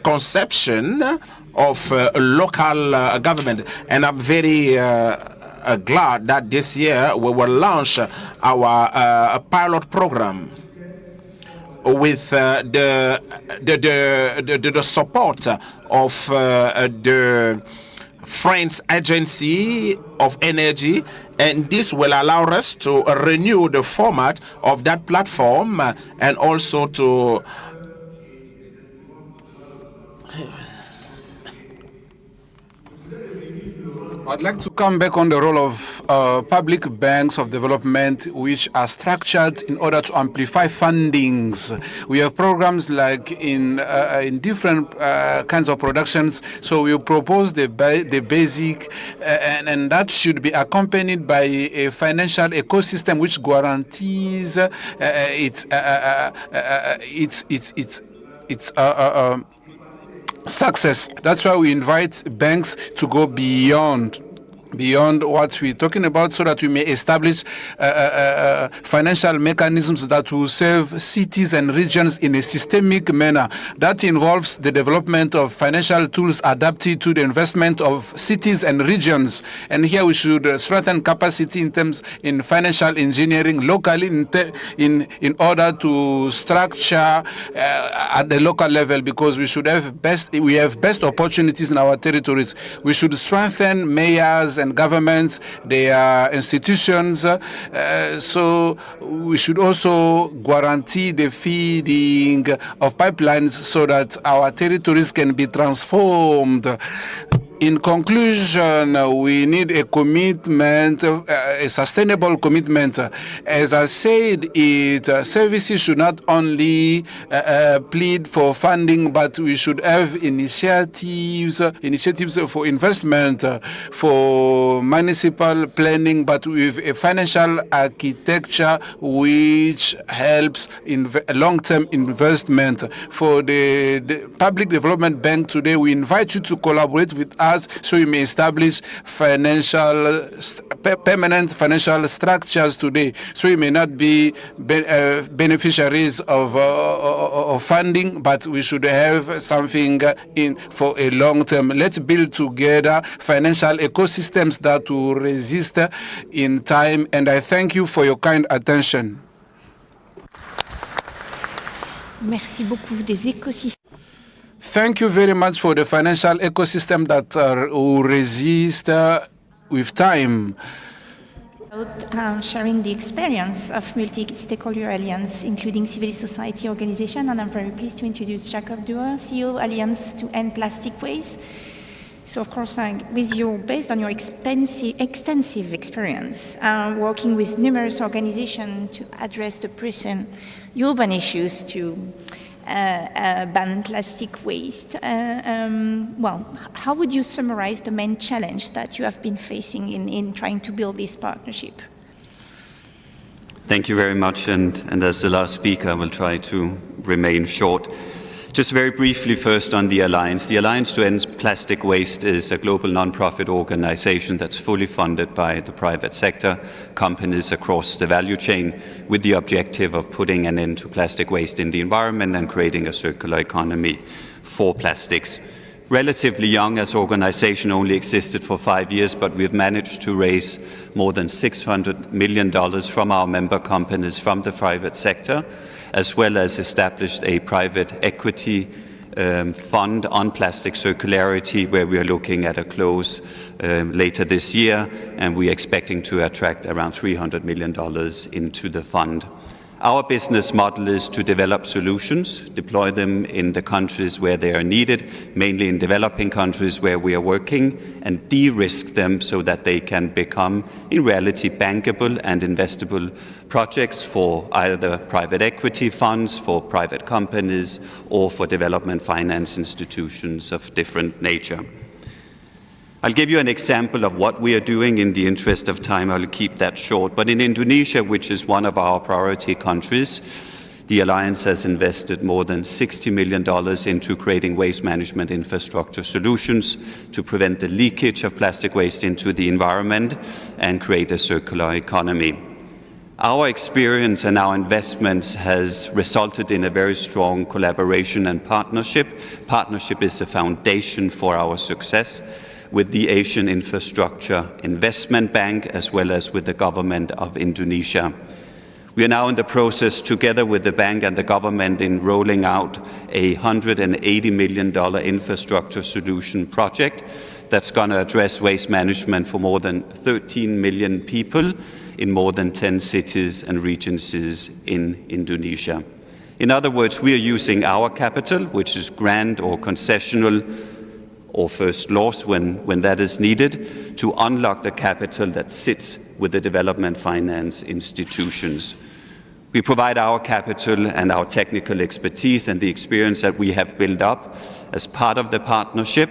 conception of local government. And I'm very glad that this year we will launch our pilot program with the support of the French Agency of Energy, and this will allow us to renew the format of that platform and also to I'd like to come back on the role of public banks of development, which are structured in order to amplify fundings. We have programs like in different kinds of productions. So we propose the basic, and that should be accompanied by a financial ecosystem which guarantees its success. That's why we invite banks to go beyond what we're talking about, so that we may establish financial mechanisms that will serve cities and regions in a systemic manner. That involves the development of financial tools adapted to the investment of cities and regions. And here we should strengthen capacity in financial engineering locally in order to structure at the local level, because we have best opportunities in our territories. We should strengthen mayors and governments, their institutions. So we should also guarantee the feeding of pipelines so that our territories can be transformed. In conclusion, we need a commitment, a sustainable commitment. As I said, services should not only plead for funding, but we should have initiatives for investment, for municipal planning, but with a financial architecture which helps long-term investment. For the Public Development Bank today, we invite you to collaborate with us so we may establish permanent financial structures today, so we may not be beneficiaries of funding, but we should have something in for a long term. Let's build together financial ecosystems that will resist in time, and I thank you for your kind attention. Merci beaucoup des écosystèmes. Thank you very much for the financial ecosystem that will resist with time. Sharing the experience of multi-stakeholder alliance, including civil society organization, and I'm very pleased to introduce Jacob Duer, CEO Alliance to End Plastic Waste. So of course, based on your extensive experience, working with numerous organizations to address the pressing urban issues to ban plastic waste. How would you summarize the main challenge that you have been facing in trying to build this partnership? Thank you very much, and as the last speaker, I will try to remain short. Just very briefly first on the Alliance. The Alliance to End Plastic Waste is a global non-profit organization that's fully funded by the private sector, companies across the value chain, with the objective of putting an end to plastic waste in the environment and creating a circular economy for plastics. Relatively young as organization, only existed for 5 years, but we've managed to raise more than $600 million from our member companies from the private sector, as well as established a private equity fund on plastic circularity, where we are looking at a close later this year, and we're expecting to attract around $300 million into the fund. Our business model is to develop solutions, deploy them in the countries where they are needed, mainly in developing countries where we are working, and de-risk them so that they can become, in reality, bankable and investable projects for either private equity funds, for private companies, or for development finance institutions of different nature. I'll give you an example of what we are doing. In the interest of time, I'll keep that short. But in Indonesia, which is one of our priority countries, the Alliance has invested more than $60 million into creating waste management infrastructure solutions to prevent the leakage of plastic waste into the environment and create a circular economy. Our experience and our investments has resulted in a very strong collaboration and partnership. Partnership is the foundation for our success with the Asian Infrastructure Investment Bank as well as with the government of Indonesia. We are now in the process, together with the bank and the government, in rolling out a $180 million infrastructure solution project that's going to address waste management for more than 13 million people in more than 10 cities and regencies in Indonesia. In other words, we are using our capital, which is grant or concessional or first loss when that is needed, to unlock the capital that sits with the development finance institutions. We provide our capital and our technical expertise and the experience that we have built up as part of the partnership.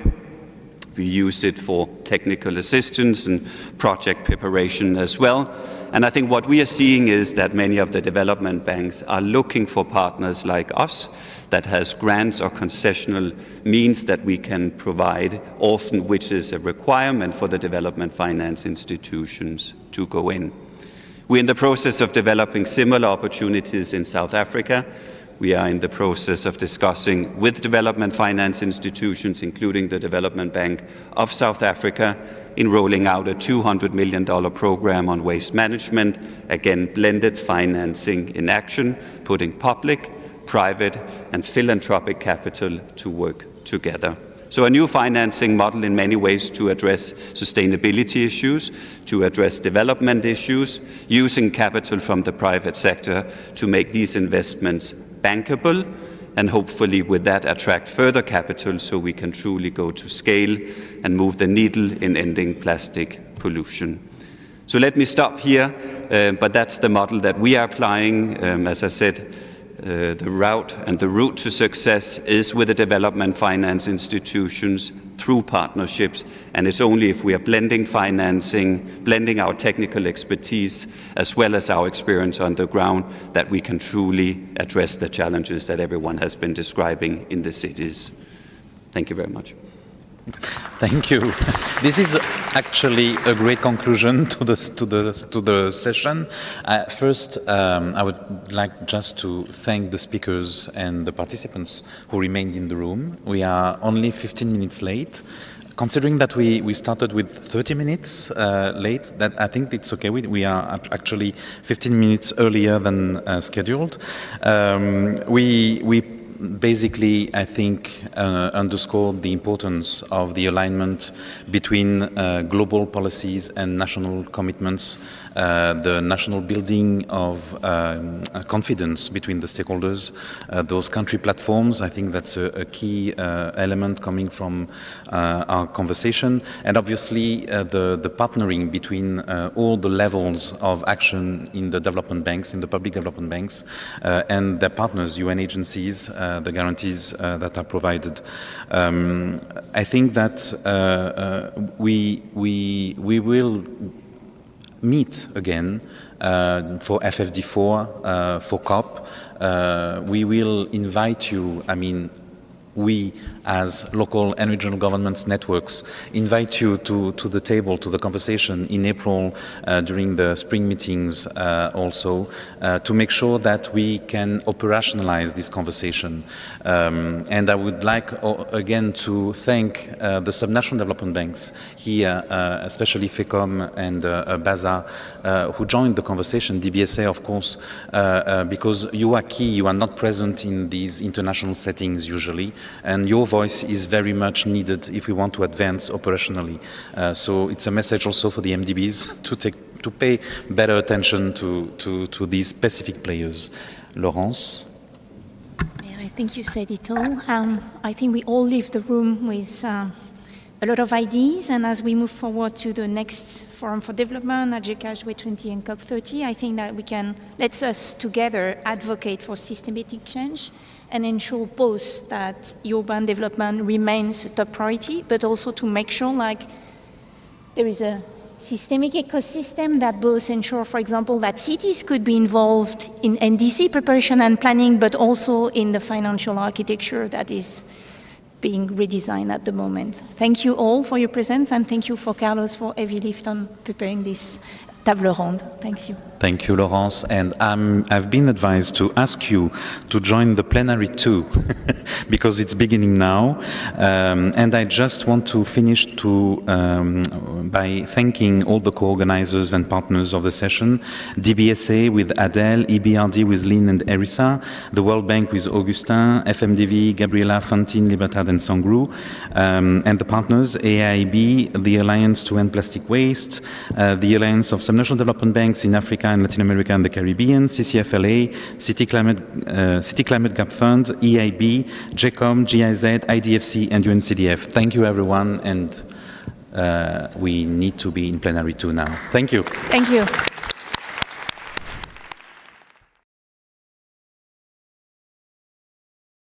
We use it for technical assistance and project preparation as well. And I think what we are seeing is that many of the development banks are looking for partners like us that has grants or concessional means that we can provide, often which is a requirement for the development finance institutions to go in. We're in the process of developing similar opportunities in South Africa. We are in the process of discussing with development finance institutions, including the Development Bank of South Africa, in rolling out a $200 million program on waste management, again, blended financing in action, putting public, private, and philanthropic capital to work together. So a new financing model in many ways to address sustainability issues, to address development issues, using capital from the private sector to make these investments bankable, and hopefully with that attract further capital so we can truly go to scale and move the needle in ending plastic pollution. So let me stop here, but that's the model that we are applying. As I said, the route and the route to success is with the development finance institutions through partnerships, and it's only if we are blending financing, blending our technical expertise as well as our experience on the ground, that we can truly address the challenges that everyone has been describing in the cities. Thank you very much. Thank you. This is actually a great conclusion to the session. First, I would like just to thank the speakers and the participants who remained in the room. We are only 15 minutes late. Considering that we started with 30 minutes late, that I think it's okay. We are actually 15 minutes earlier than scheduled. We basically, I think, underscored the importance of the alignment between global policies and national commitments, the national building of confidence between the stakeholders, those country platforms. I think that's a key element coming from our conversation. And obviously, the partnering between all the levels of action in the development banks, in the public development banks, and their partners, UN agencies, the guarantees that are provided. I think that we will meet again for FFD4, for COP. We will invite you, we as local and regional governments networks invite you to the table, to the conversation in April during the spring meetings also, to make sure that we can operationalize this conversation. And I would like again to thank the subnational development banks here, especially FECOM and BASA, who joined the conversation, DBSA of course, because you are key, you are not present in these international settings usually, and your voice is very much needed if we want to advance operationally. So it's a message also for the MDBs to pay better attention to these specific players. Laurence? Yeah, I think you said it all. I think we all leave the room with a lot of ideas, and as we move forward to the next Forum for Development, AGECAS, G20 and COP30, I think that we can, let us together advocate for systematic change and ensure both that urban development remains a top priority, but also to make sure there is a systemic ecosystem that both ensure, for example, that cities could be involved in NDC preparation and planning, but also in the financial architecture that is being redesigned at the moment. Thank you all for your presence, and thank you for Carlos for heavy lift on preparing this table ronde. Thank you. Thank you, Laurence. And I've been advised to ask you to join the plenary too, because it's beginning now. And I just want to finish by thanking all the co-organizers and partners of the session, DBSA with Adele, EBRD with Lynn and Erisa, the World Bank with Augustin, FMDV, Gabriela, Fantine, Libertad and Sangru, and the partners, AIB, the Alliance to End Plastic Waste, the Alliance of Subnational Development Banks in Africa and Latin America and the Caribbean, CCFLA, City Climate Gap Fund, EIB, GECOM, GIZ, IDFC, and UNCDF. Thank you, everyone, and we need to be in plenary 2 now. Thank you. Thank you.